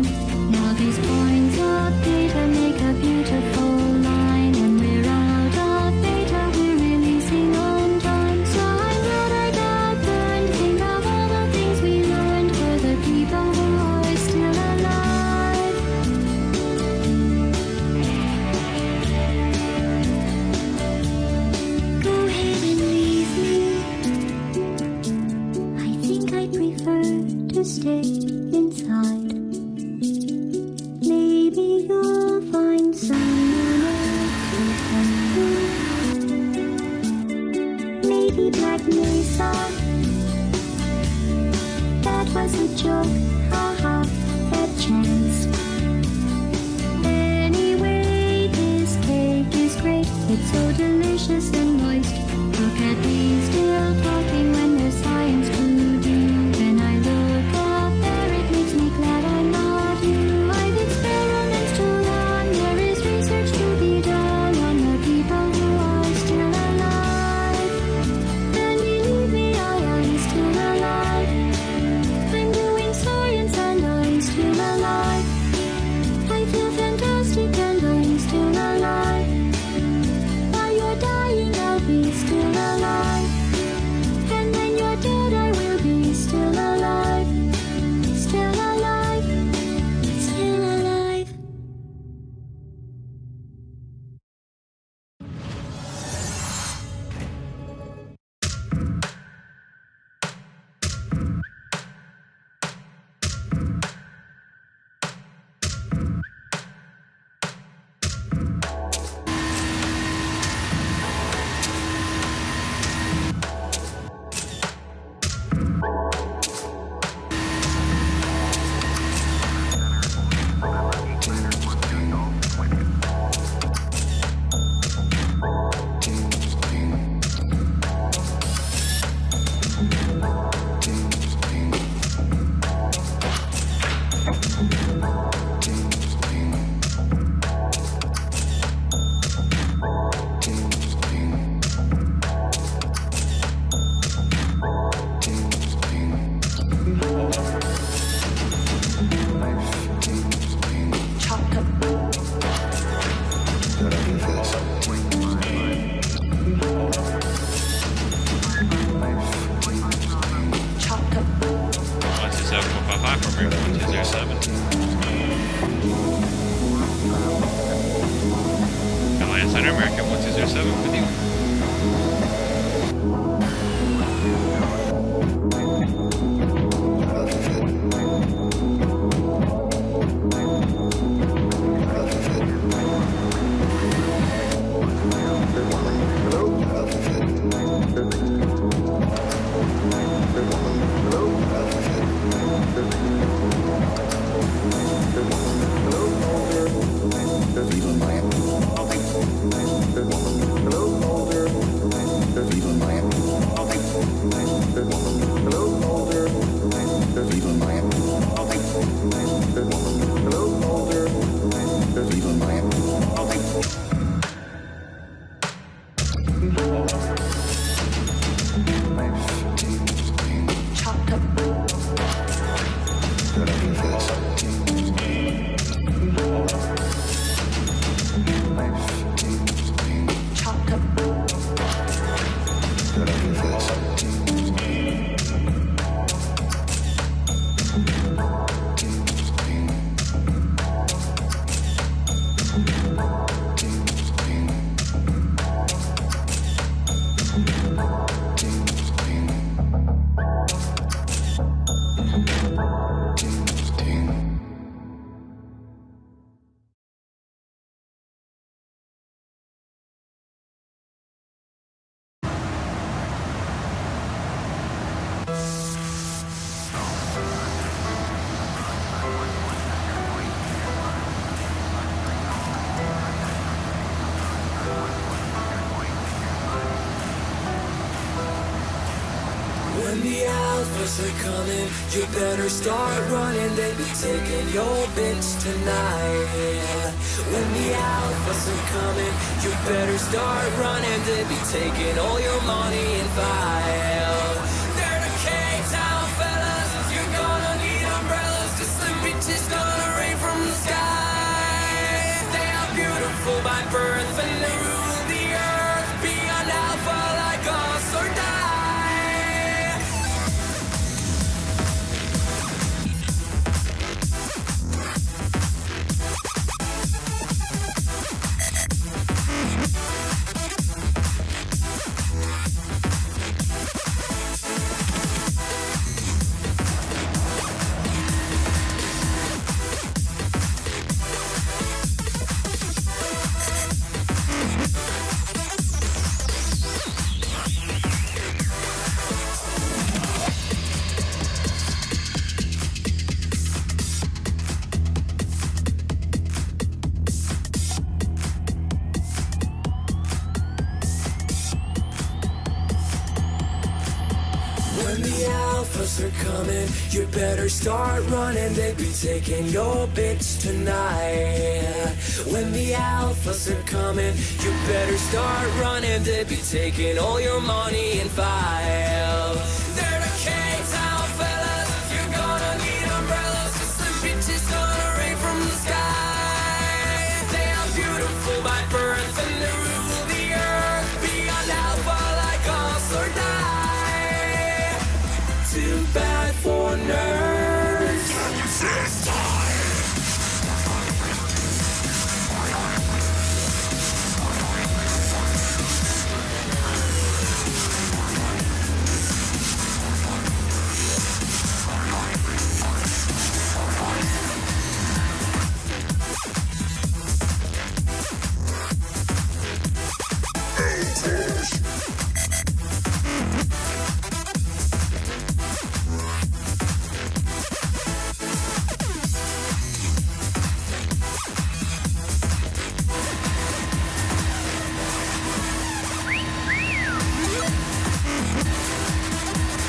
Now these points of data make a beautiful line, and we're out of data, we're releasing on time. So I'm glad I got burned. Think of all the things we learned for the people who are still alive. Go ahead and leave me. I think I prefer to stay inside. Maybe you'll find someone else to help you. Maybe Black Mesa. That was a joke, haha, that chance. Anyway, this cake is great. It's so delicious and moist. Look at me still talking when there's science to do. When I look up there, it makes me glad I'm not you. I've experiments to run. There is research to be done on the people who are still alive. And believe me, I am still alive. I'm doing science and Hi from America 1207. Alliance Center America 1207 with you. When the alphas are coming, you better start running. They be taking your bitch tonight. When the alphas are coming, you better start running. They be taking all your money and file. They're the K-Town fellas. You're gonna need umbrellas, 'cause the bitches gonna rain from the sky. They are beautiful by birth and they rule the earth. Be an alpha like us or die. When the alphas are coming, you better start running. They be taking your bitch tonight. When the alphas are coming, you better start running. They be taking all your money and file. They're the K-Town fellas. You're gonna need umbrellas, 'cause the bitches gonna rain from the sky. They are beautiful by birth and they rule the earth. Be an alpha like us or die. Too bad for nerds.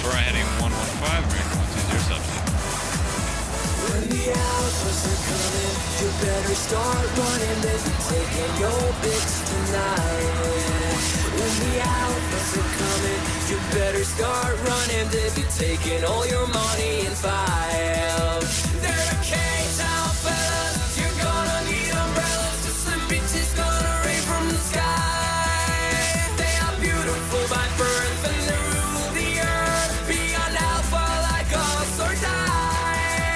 We're heading 115, America 1207. When the alphas are coming, you better start running. They be taking your bitch tonight. When the alphas are coming, you better start running. They be taking all your money and file. They're the K-Town fellas. You're gonna need umbrellas, 'cause the bitches gonna rain from the sky. They are beautiful by birth and they rule the earth. Be an alpha like us or die.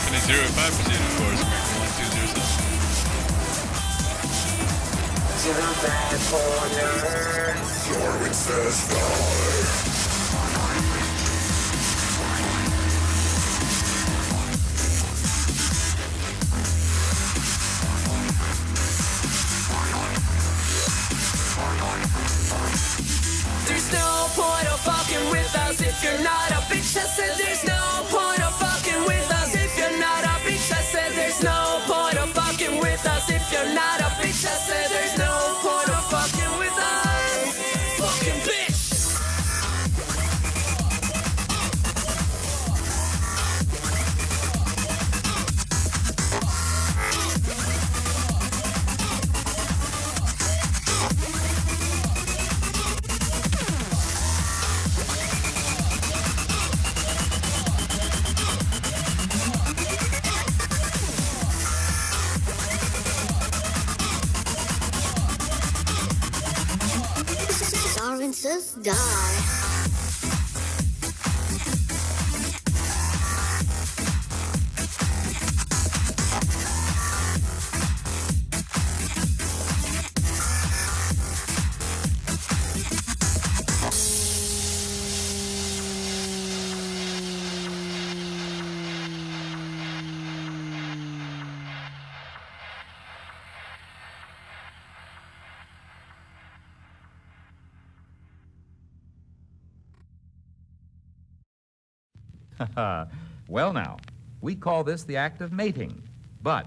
Balcony 05 proceeding of course, American 1207. To the bad corner. Darwin says die. There's no point of fucking with us if you're not a bitch. I said there's no point of fucking with us if you're not a bitch. I said there's no point of fucking with us if you're not a bitch. I said there's no point of fucking with us. Fucking bitch. Darwin says die. Well now, we call this the act of mating, but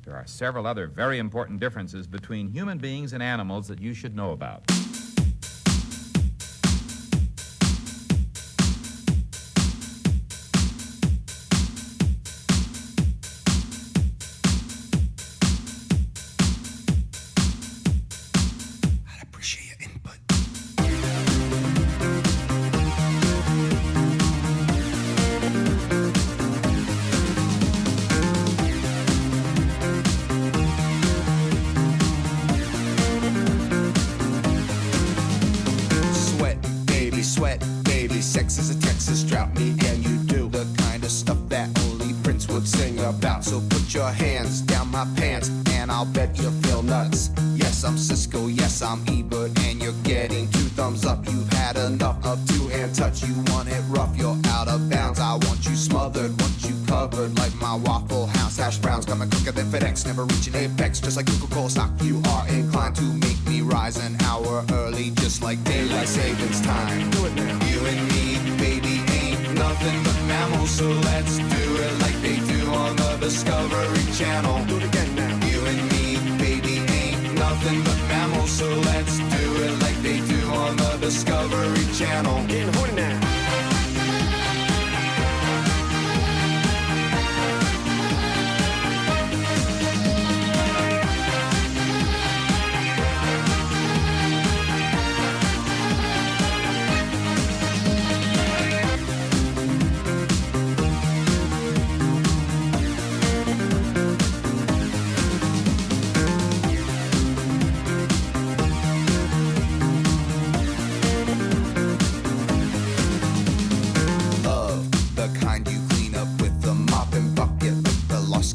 there are several other very important differences between human beings and animals that you should know about. I'd appreciate your input. Sweat, baby, sex is a Texas drought. Me and you do the kind of stuff that only Prince would sing about. So put your hands down my pants and I'll bet you'll feel nuts. Yes, I'm Cisco, yes, I'm Ebert, and you're getting 2 thumbs up. You've had enough of 2-hand touch. You want it rough, you're out of bounds. I want you smothered, want you covered like my Waffle House hash browns. Coming quicker than FedEx, never reaching apex. Just like Coca-Cola stock, you are inclined to make me rise an hour early, just like daylight savings time. Do it now. You and me, baby, ain't nothing but mammals, so let's do it like they do on the Discovery Channel. Do it again now. You and me, baby, ain't nothing but mammals, so let's do it like they do on the Discovery Channel. Getting horny now.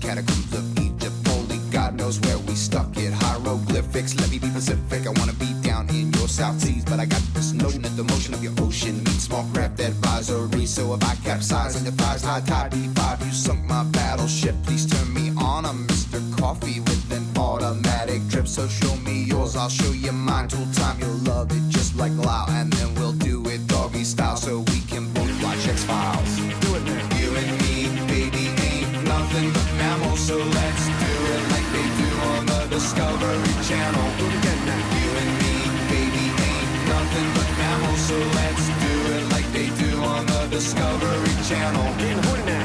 Catacombs of Egypt, only God knows where we stuck it. Hieroglyphics, let me be Pacific. I wanna be down in your South Seas, but I got this notion that the motion of your ocean means small craft advisory. So if I capsize on your thighs, high tide B5, you sunk my battleship. Please turn me on. I'm Mr. Coffee with an automatic drip. So show me yours, I'll show you mine. Tool time, you'll love it just like Lau, and then we'll do it doggy style so we can both watch X-Files. Do it now. You and me, baby, ain't nothing but mammals, so let's do it like they do on the Discovery Channel. Do it again now. You and me, baby, ain't nothing but mammals, so let's do it like they do on the Discovery Channel. Getting horny now.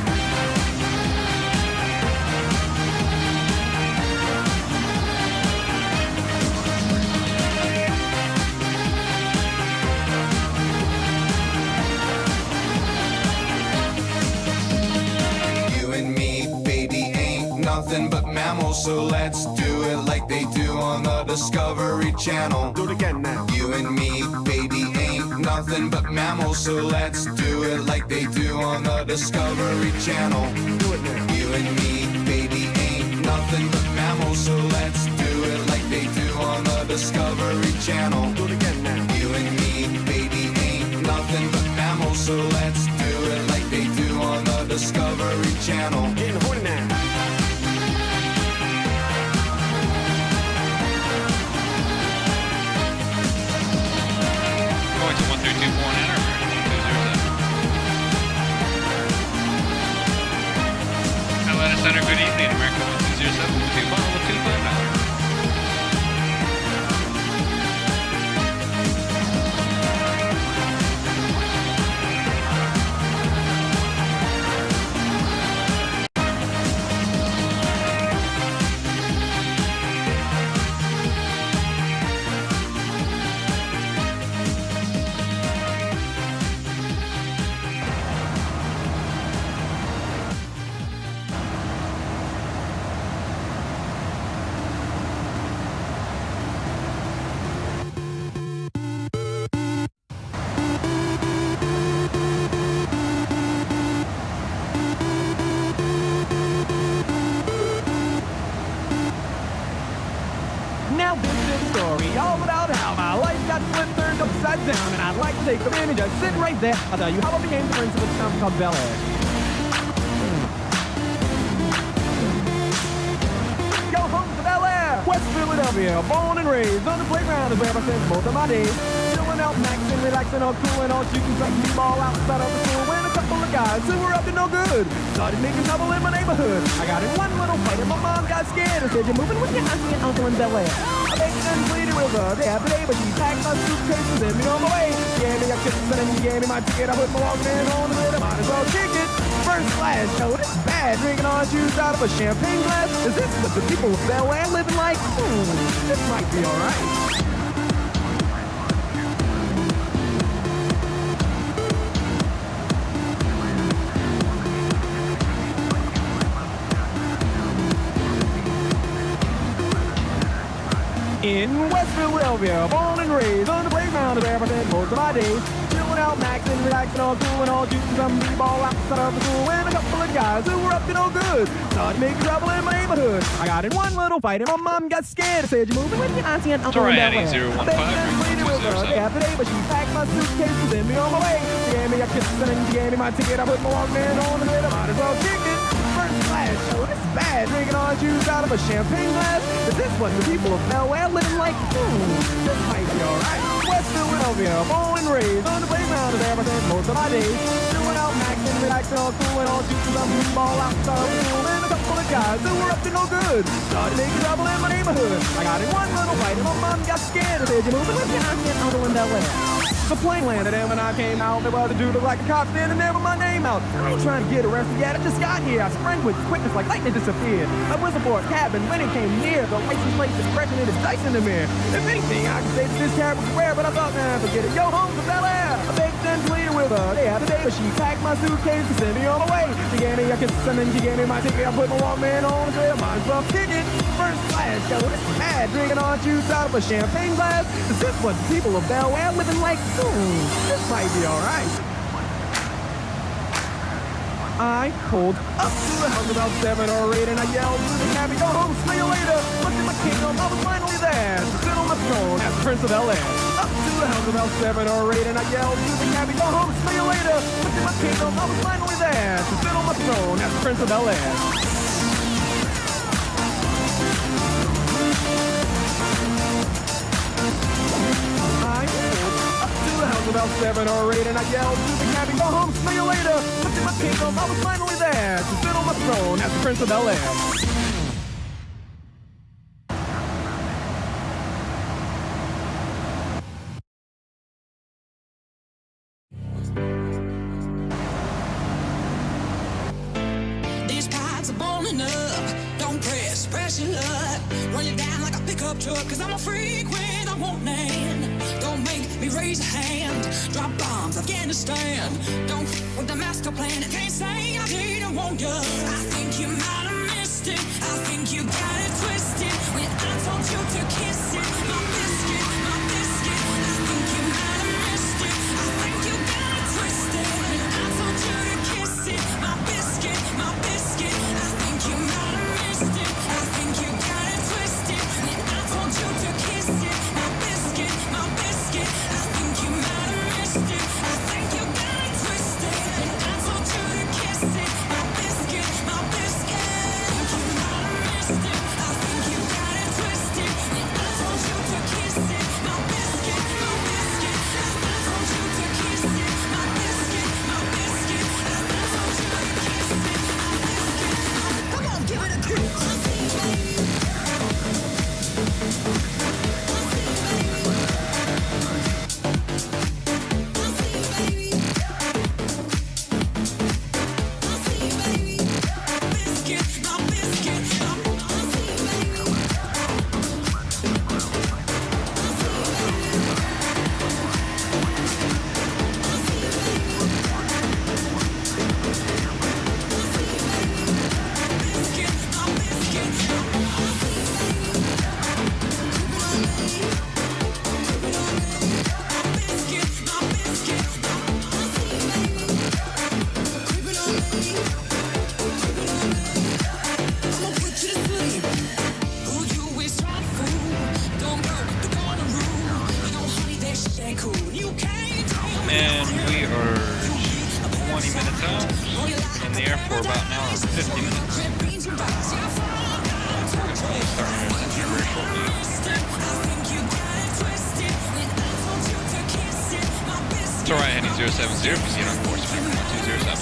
Nothing but mammals, so let's do it like they do on the Discovery Channel. Do it again now. You and me, baby, ain't nothing nothing but mammals, so let's do it like they do on the Discovery Channel. Do it now. You and me, baby, ain't nothing but mammals, so let's do it like they do on the Discovery Channel. Do it again now. You and me, baby, ain't nothing but mammals, so let's do it like they do on the Discovery Channel. Getting horny now. Going to 1324 and enter. 1207. Atlanta Center, good evening. America 1207, 259. Now this is a story all about how my life got flipped, turned upside down, and I'd like to take a minute, just sit right there. I'll tell you how I became the prince of a town called Bel Air. Go home to Bel Air, West Philadelphia, born and raised on the playground is where I spent most of my days. Chilling out, maxing, relaxing, all cool and all shooting some ball outside of the school when a couple of guys who were up to no good started making trouble in my neighborhood. I got in one little fight and my mom got scared and said, "You're moving with your auntie and uncle in Bel Air." I begged and pleaded with her day after day, but she packed my suitcase and sent me on my way. She gave me a kiss and then she gave me my ticket. I put my walkman on the lid, I might as well kick it. First class, oh, this is bad. Drinking orange juice out of a champagne glass. Is this what the people of Bel Air living like? This might be alright. In West Philadelphia, born and raised on the playground is where I spent most of my days. Chilling out, maxing, relaxing, all cool and all shooting some b-ball outside of the school when a couple of guys who were up to no good started making trouble in my neighborhood. I got in one little fight and my mom got scared and said, "You're moving with your auntie and uncle in Bel Air." I begged and pleaded with her day after day, but she packed my suitcase and sent me on my way. She gave me a kiss and then she gave me my ticket. I put my walkman on the lid, I might as well kick it. First class, oh, this is bad. Drinking orange juice out of a champagne glass. Is this what the people of Bel Air living like? This might be alright. West Philadelphia, born and raised on the playground is where I spent most of my days. Chilling out, maxing, relaxing, all cool and all shooting some ball outside of the school and a couple of guys who were up to no good started making trouble in my neighborhood. I got in one little fight and my mom got scared and said, "You're moving with your auntie and uncle in Bel Air." The plane landed and when I came out, there was a dude looked like a cop standing there with my name out. I ain't trying to get arrested yet, I just got here. I sprang with quickness like lightning disappeared. I whistled for a cab and when it came near, the license plate expression in his dice in the mirror. If anything, I could say that this cab was rare, but I thought, nah, forget it. Yo, home to Bel Air. I begged and pleaded with her day after day, but she packed my suitcase and sent me on my way. She gave me a kiss and then she gave me my ticket. I put my Walkman on and said, I might as well kick it. First class, yo, this is bad. Drinking orange juice out of a champagne glass. Is this what the people of Bel Air living like? This might be alright. I pulled up to the house about 7 or 8 and I yelled to the cabbie, "Go home, see you later." Looked at my kingdom, I was finally there to sit on the throne as Prince of Bel Air. Up to the house about 7 or 8 and I yelled to the cabbie, "Go home, see you later." Looked at my kingdom, I was finally there to sit on the throne as Prince of Bel Air. About 7 or 8 and I yelled to the cabbie, "Go home, see you later." Looked at my kingdom, I was finally there to sit on my throne as the Prince of Bel Air. These pipes are balling up. Don't press your luck. Run you down like a pickup truck. Cause I'm a freak when I won't land. Don't make me raise a hand. Drop bombs, Afghanistan. Don't f with the master plan. Can't say I didn't want you. I think you might have missed it. I think you got it twisted. When I told you to kiss it. My biscuit, my biscuit. I think you might have missed it. I And we are 20 minutes out. In the air for about an hour and 50 minutes. Starting our ascension very shortly. It's alright, heading 070 if you see it on course, remember 1207.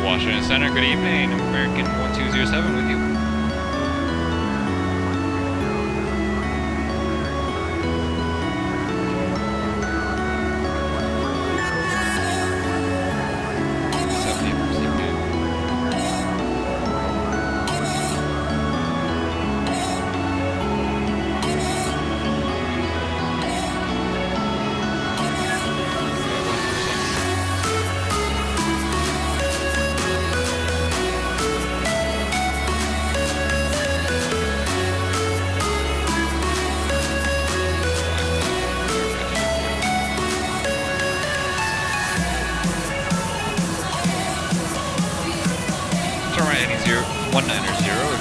Washington Center, good evening. American 1207 with you.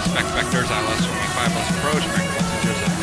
Expect vectors ILS-25 less approach, American 1207.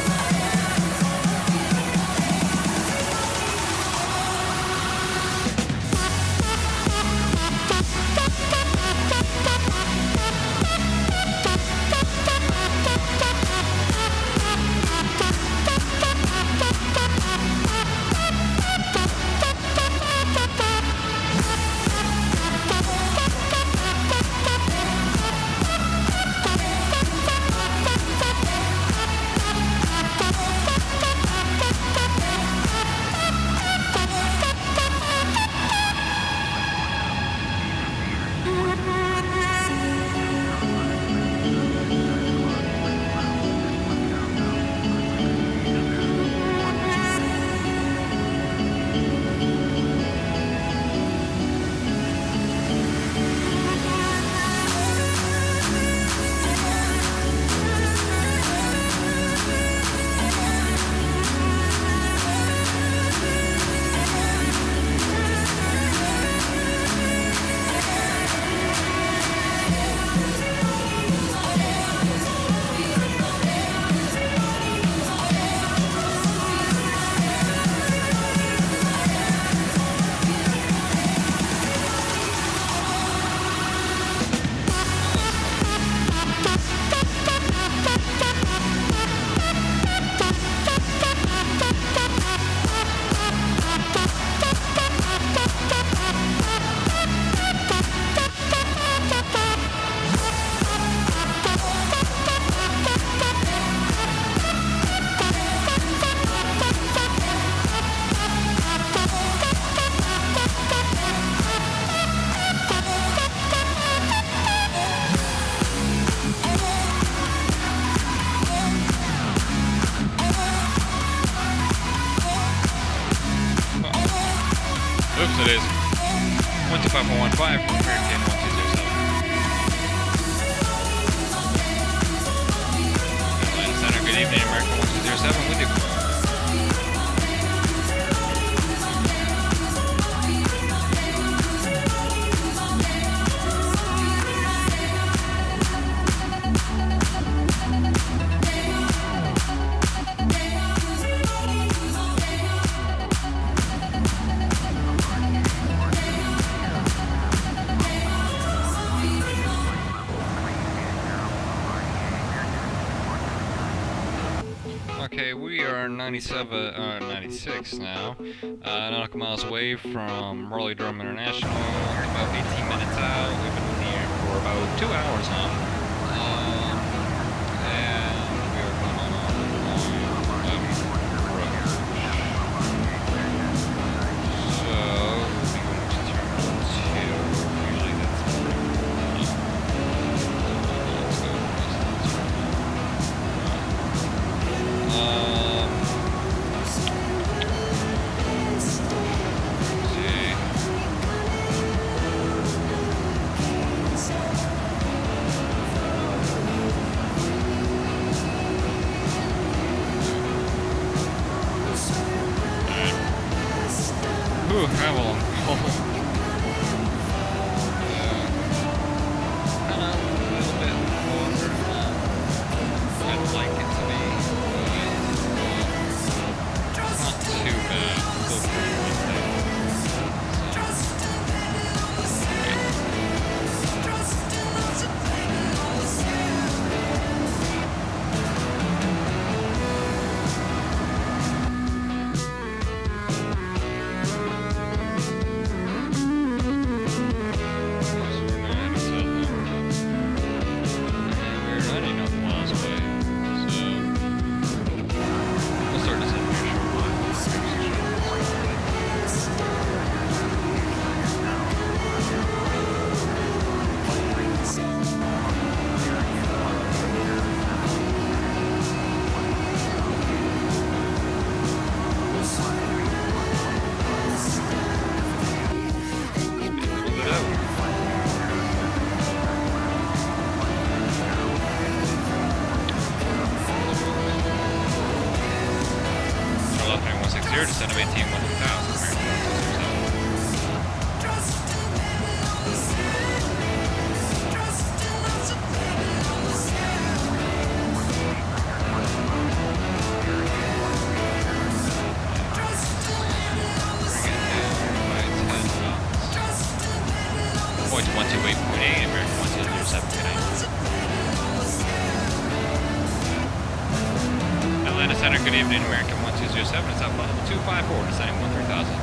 25115 from American 1207. Atlanta Center, good evening, American 1207 with you. Okay, we are 96 now, nautical miles away from Raleigh Durham International, about 18 minutes out. We've been here for about 2 hours now, and we are going on approach. So, we're going to Terminal 2, usually that's let's go. Ooh, travel on cold. Kind of a little bit longer than I'd like it to be, but not too bad. Still pretty windy. Descent of 18, 1000, Points 128.8, American 1207, good night. Atlanta Center, good evening, American 1207, it's up level 254, descending 13,000.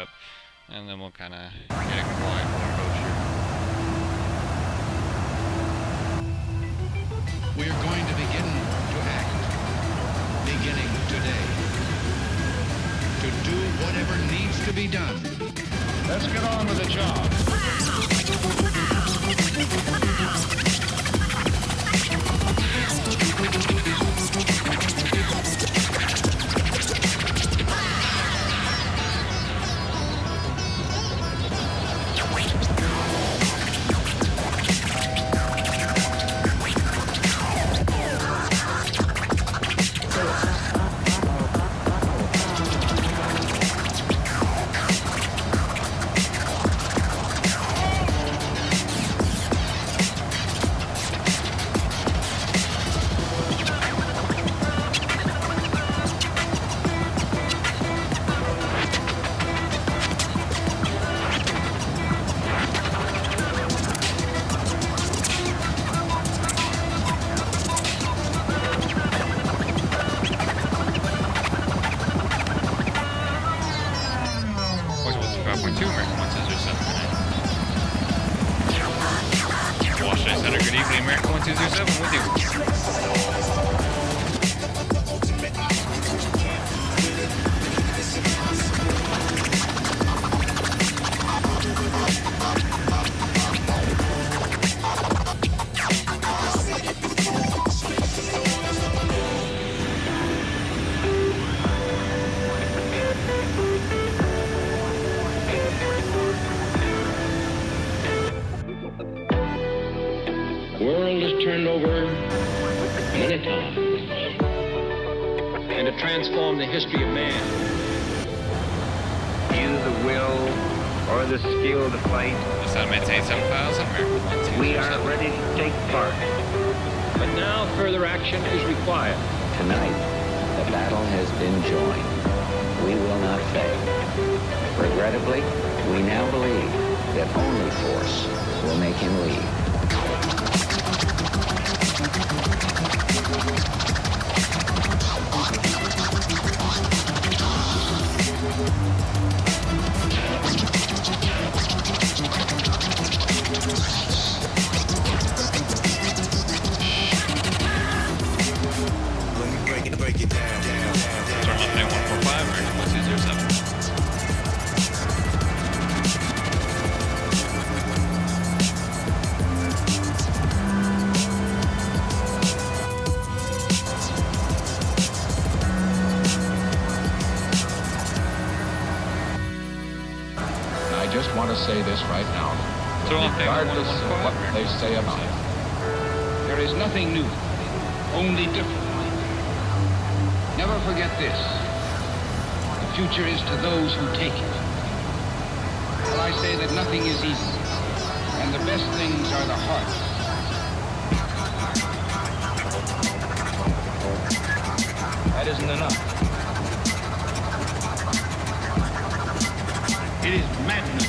up, and then we'll kind of get a quiet roller coaster. We are going to begin to act, beginning today, to do whatever needs to be done. Let's get on with the job. Washington Center, good evening, American 1207 with you. The world has turned over many times. And to transform the history of man. Either the will or the skill to fight. This time it's 87000, American 1207. We are ready to take part. But now further action is required. Tonight, the battle has been joined. We will not fail. Regrettably, we now believe that only force will make him lead. Break it down. Turn on 145, American 1207. I just want to say this right now, regardless of what they say about it. There is nothing new, only different. Never forget this. The future is to those who take it. Well, I say that nothing is easy, and the best things are the hardest. That isn't enough. It is madness.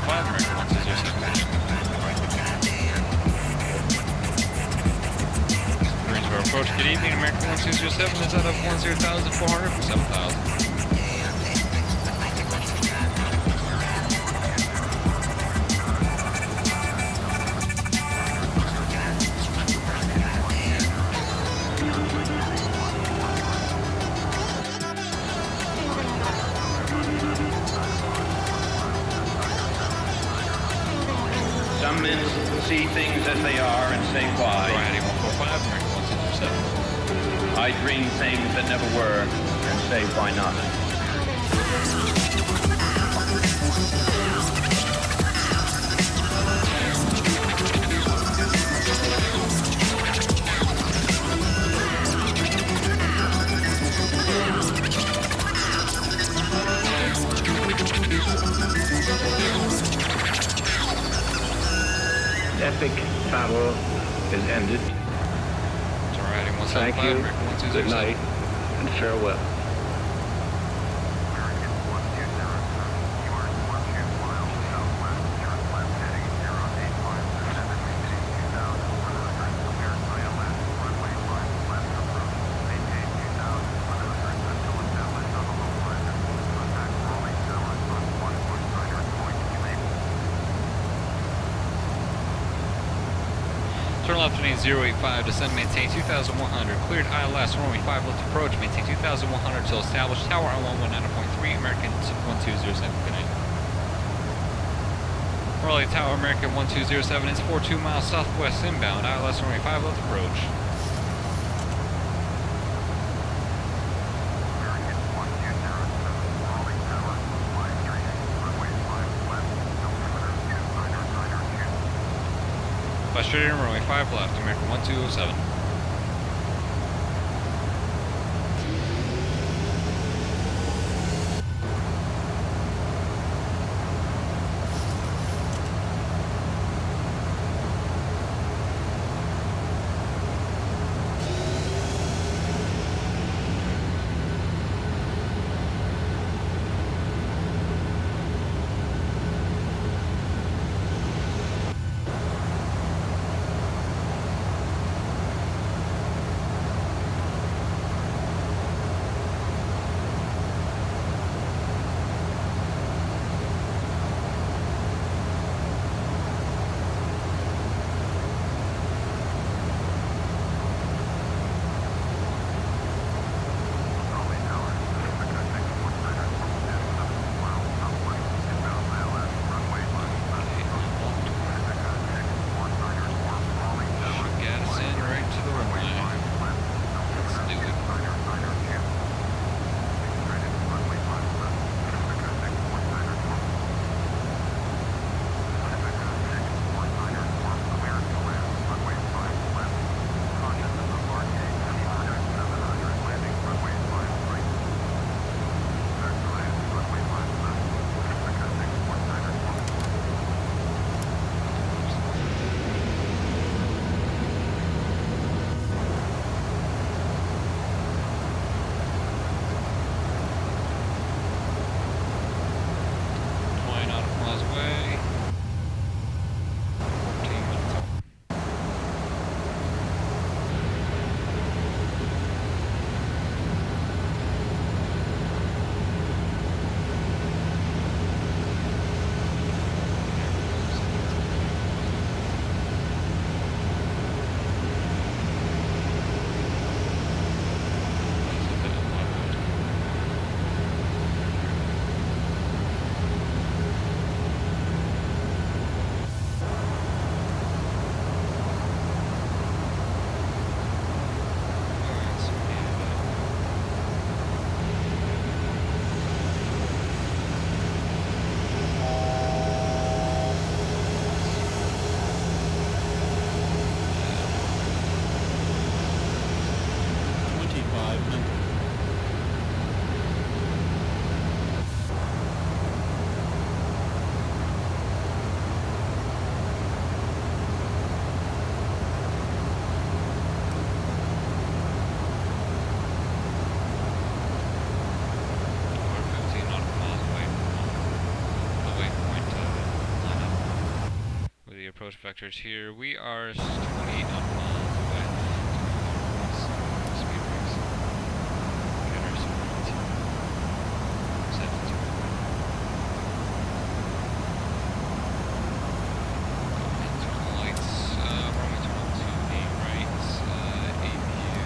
American 1207. Greensboro approach, good evening, American 1207 is out of 10,400 for 7,000. Some men see things as they are and say why. I dream things that never were and say why not. Epic battle is ended. Thank you, good night, and farewell. Turn left to 085, descend, maintain 2100. Cleared ILS, runway 5 left approach, maintain 2100 till established. Tower on 119.3, American 1207. Good night. Raleigh Tower, American 1207 is 42 miles southwest inbound. ILS, runway 5 left approach. Straight in, runway 5 left, American 1207. Approach vectors here. We are 28 nautical miles away. Speed brakes. Get our speed. 72. Internal lights. Runway 12 to the right. APU.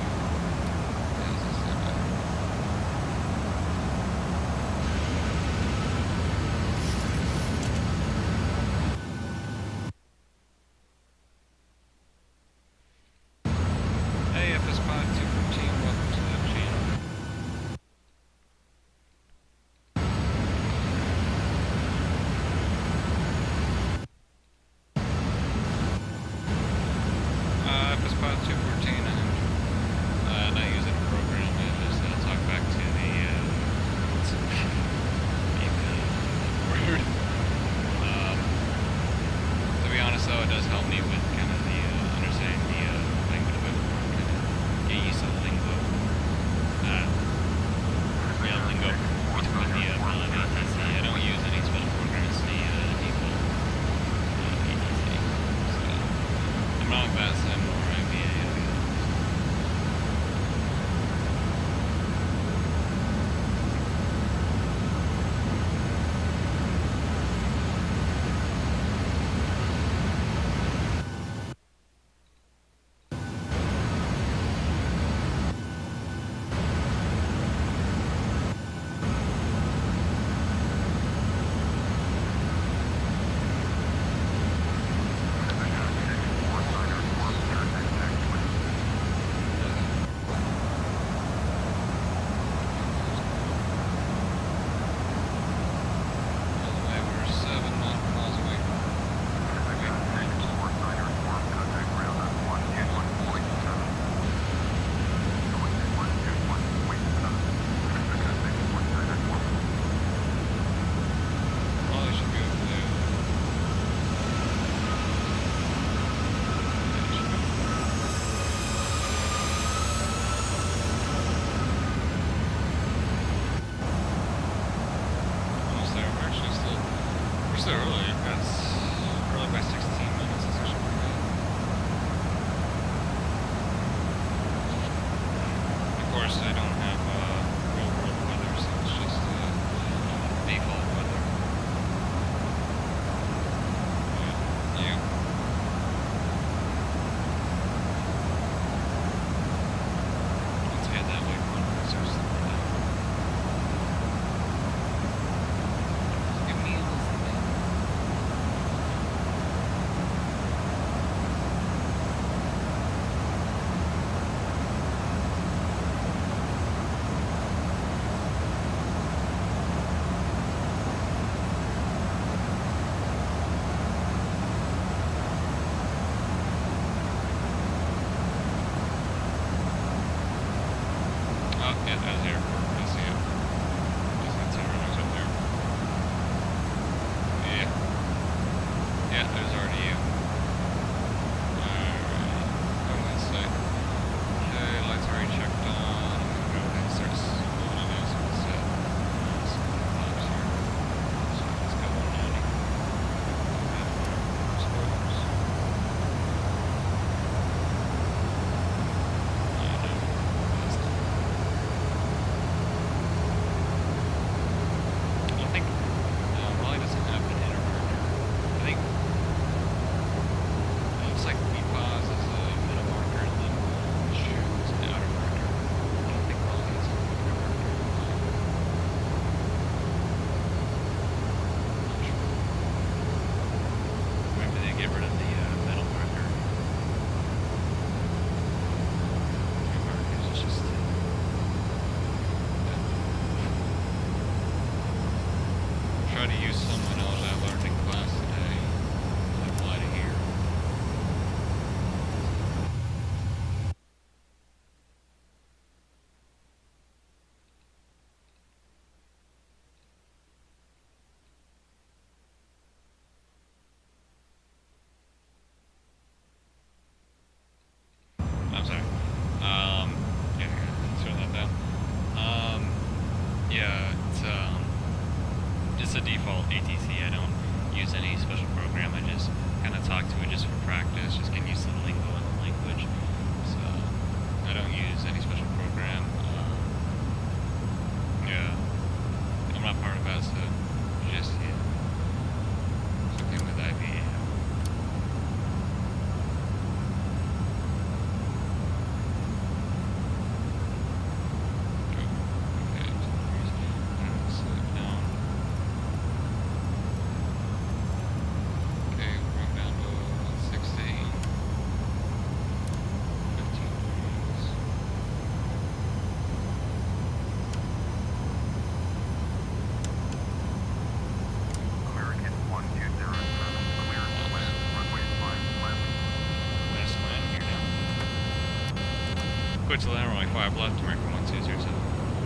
Switch to the runway 5 left, American 1207.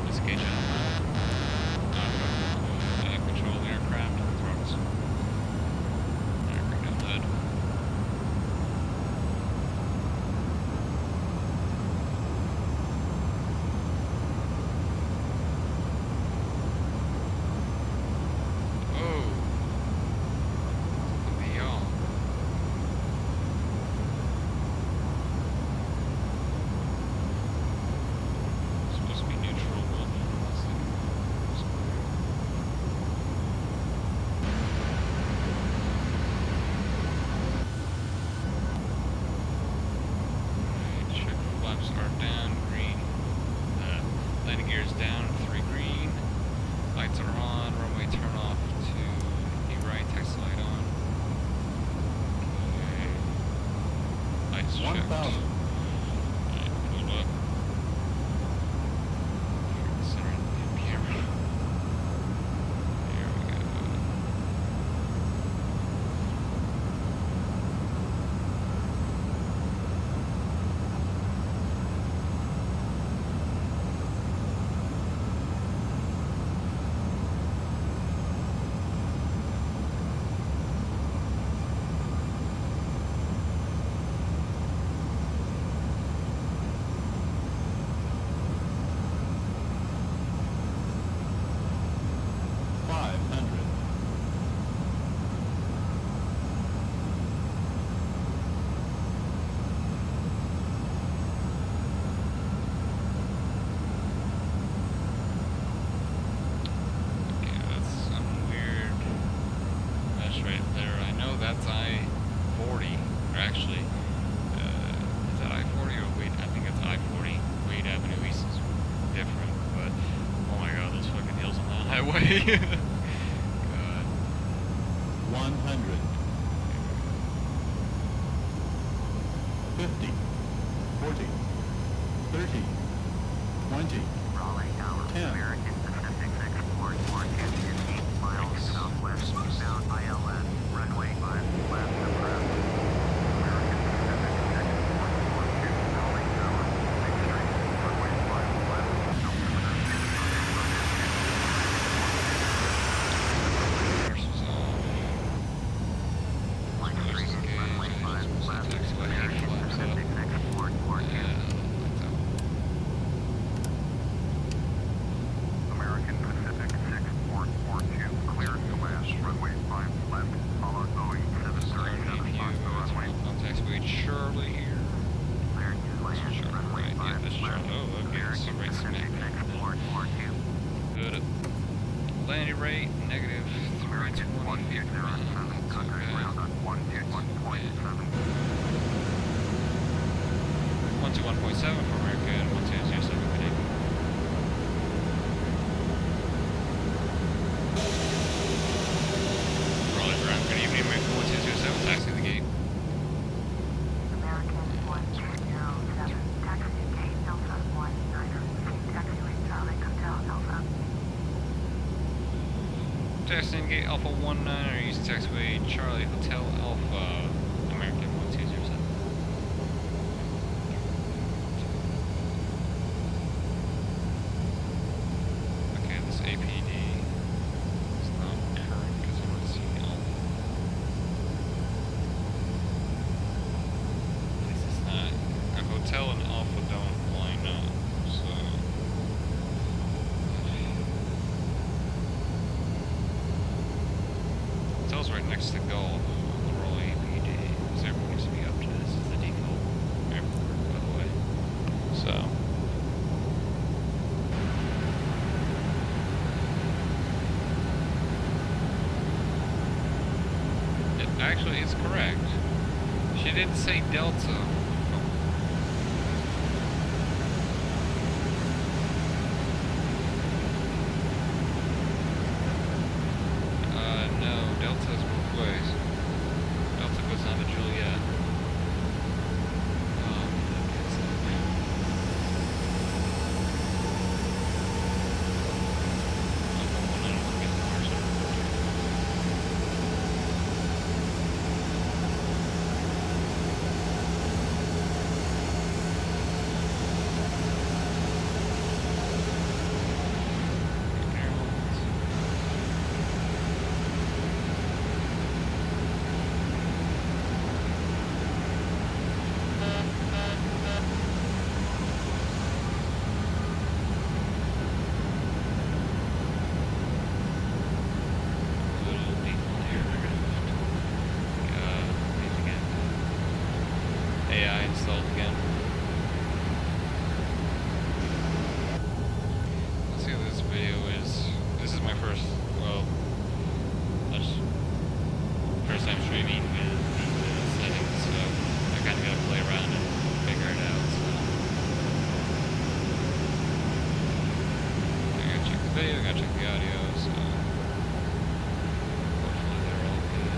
Disengage on control the aircraft and throttles. Alright, bring down the hood. God. 100. 50. 40. 30. 20. 10. American Pacific 6442 8 miles southwest, bound ILS, runway 5 left approach. American Pacific 6442, rolling down, 6 straight, runway 5 left. Landing rate, negative 320. 121.7 for American 1207 Kdfw. Raleigh ground, good evening, American 1207, taxi the gate. American 1207, taxi gate Alpha 19er, taxiway Charlie Hotel Alpha. Taxiing gate Alpha 19er, using taxiway Charlie Hotel Alpha, American 1207. Okay, this APD is not current because I'm not seeing Alpha. At least it's not. A hotel and Alpha don't line up, so. Hotel's right next to Golf, the Raleigh APD, because everyone needs to be up to this. Is the default airport, by the way. So. It actually is correct. She didn't say Delta. No, Delta's both ways. Delta goes down to Juliet. installed again. Let's see what this video is. This is my first, well, that's first time streaming with the settings, so I kind of got to play around and figure it out. So I gotta check the video, I gotta check the audio, so hopefully they're all good.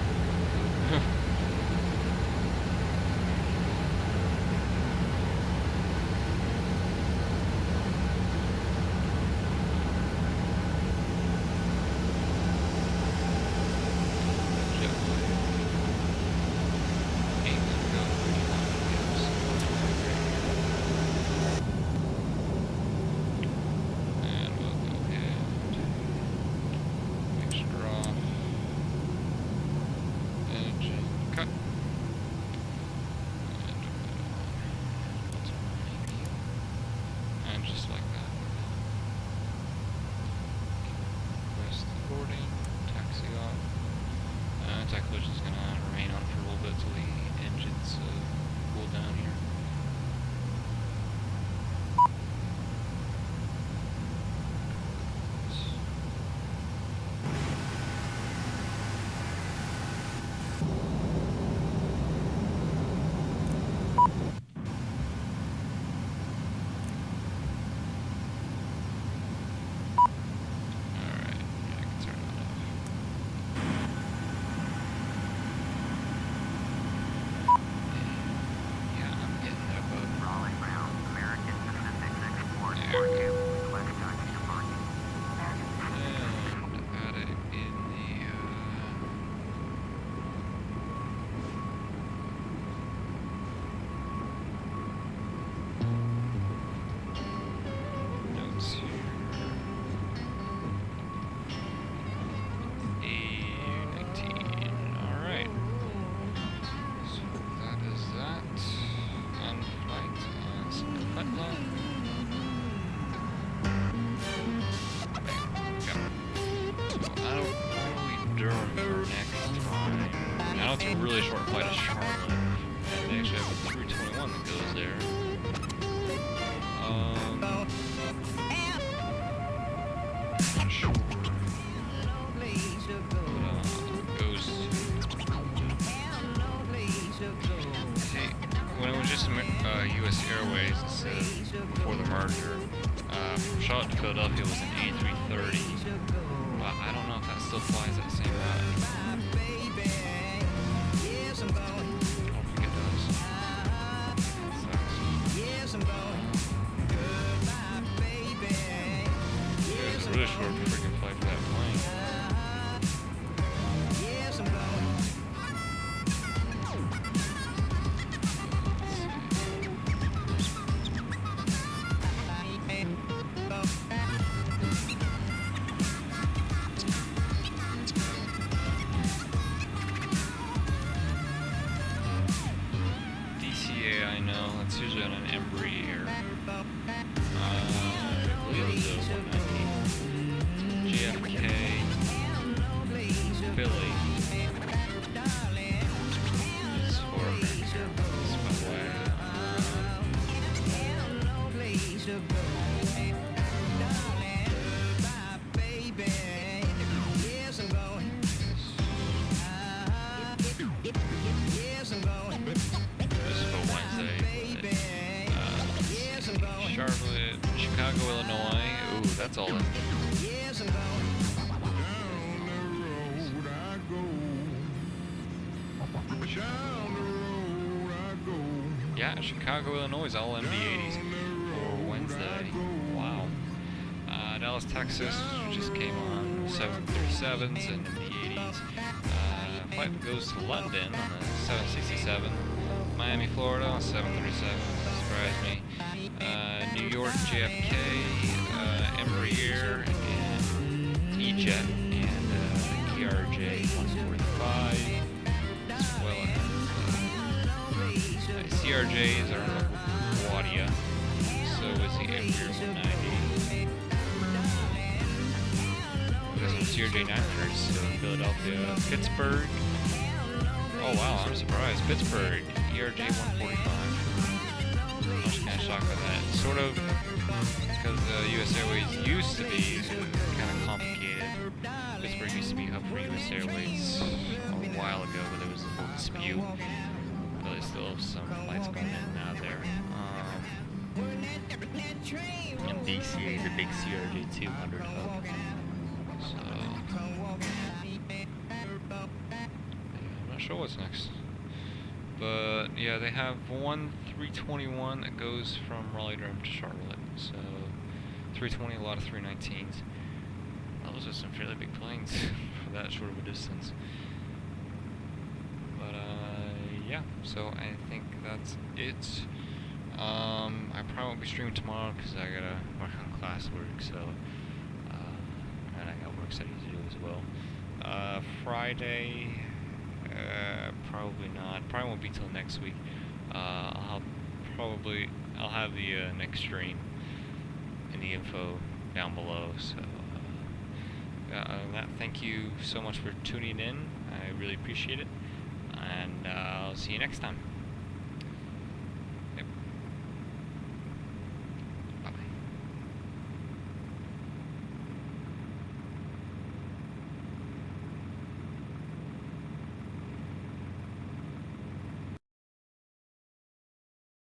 Anti-collision is going to remain on for a little bit till the engines cool down here. It's a really short flight to Charlotte, and they actually have a 321 that goes there. Sure. Goes. See, when it was just U.S. Airways, it said before the merger, from Charlotte to Philadelphia was an A330. But I don't know if that still flies that same route. Really short freaking flight for that plane. DCA, I know, that's usually on an Embraer. JFK, Philly. It's for Charlotte, Chicago, Illinois. Ooh, that's all in. Yeah, Chicago, Illinois is all MD-80s for Wednesday. Wow. Dallas, Texas just came on 737s and MD-80s. Flight goes to London on the 767. Miami, Florida, 737. Surprised me. New York, JFK, Embraer, and E-Jet, and the KRJ-145, as well as CRJs are Wadia, so is the Embraer 190. There's some CRJ-900s, so Philadelphia, Pittsburgh. Oh wow, I'm surprised. Pittsburgh, ERJ-145. kind of shocked by that. Sort of, because US Airways used to be kind of complicated. Pittsburgh used to be hub for US Airways a while ago, but there was a whole dispute. But they still have some flights going in and out there. And DCA, the big CRJ200 hub. So, I'm not sure what's next. But yeah, they have one 321 that goes from Raleigh-Durham to Charlotte. So 320, a lot of 319s. Those are some fairly big planes for that short of a distance. But yeah, so I think that's it. I probably won't be streaming tomorrow because I gotta work on classwork. So and I got work studies to do as well. Friday. Probably not. Probably won't be till next week. I'll have the next stream in the info down below. So, thank you so much for tuning in. I really appreciate it, and I'll see you next time.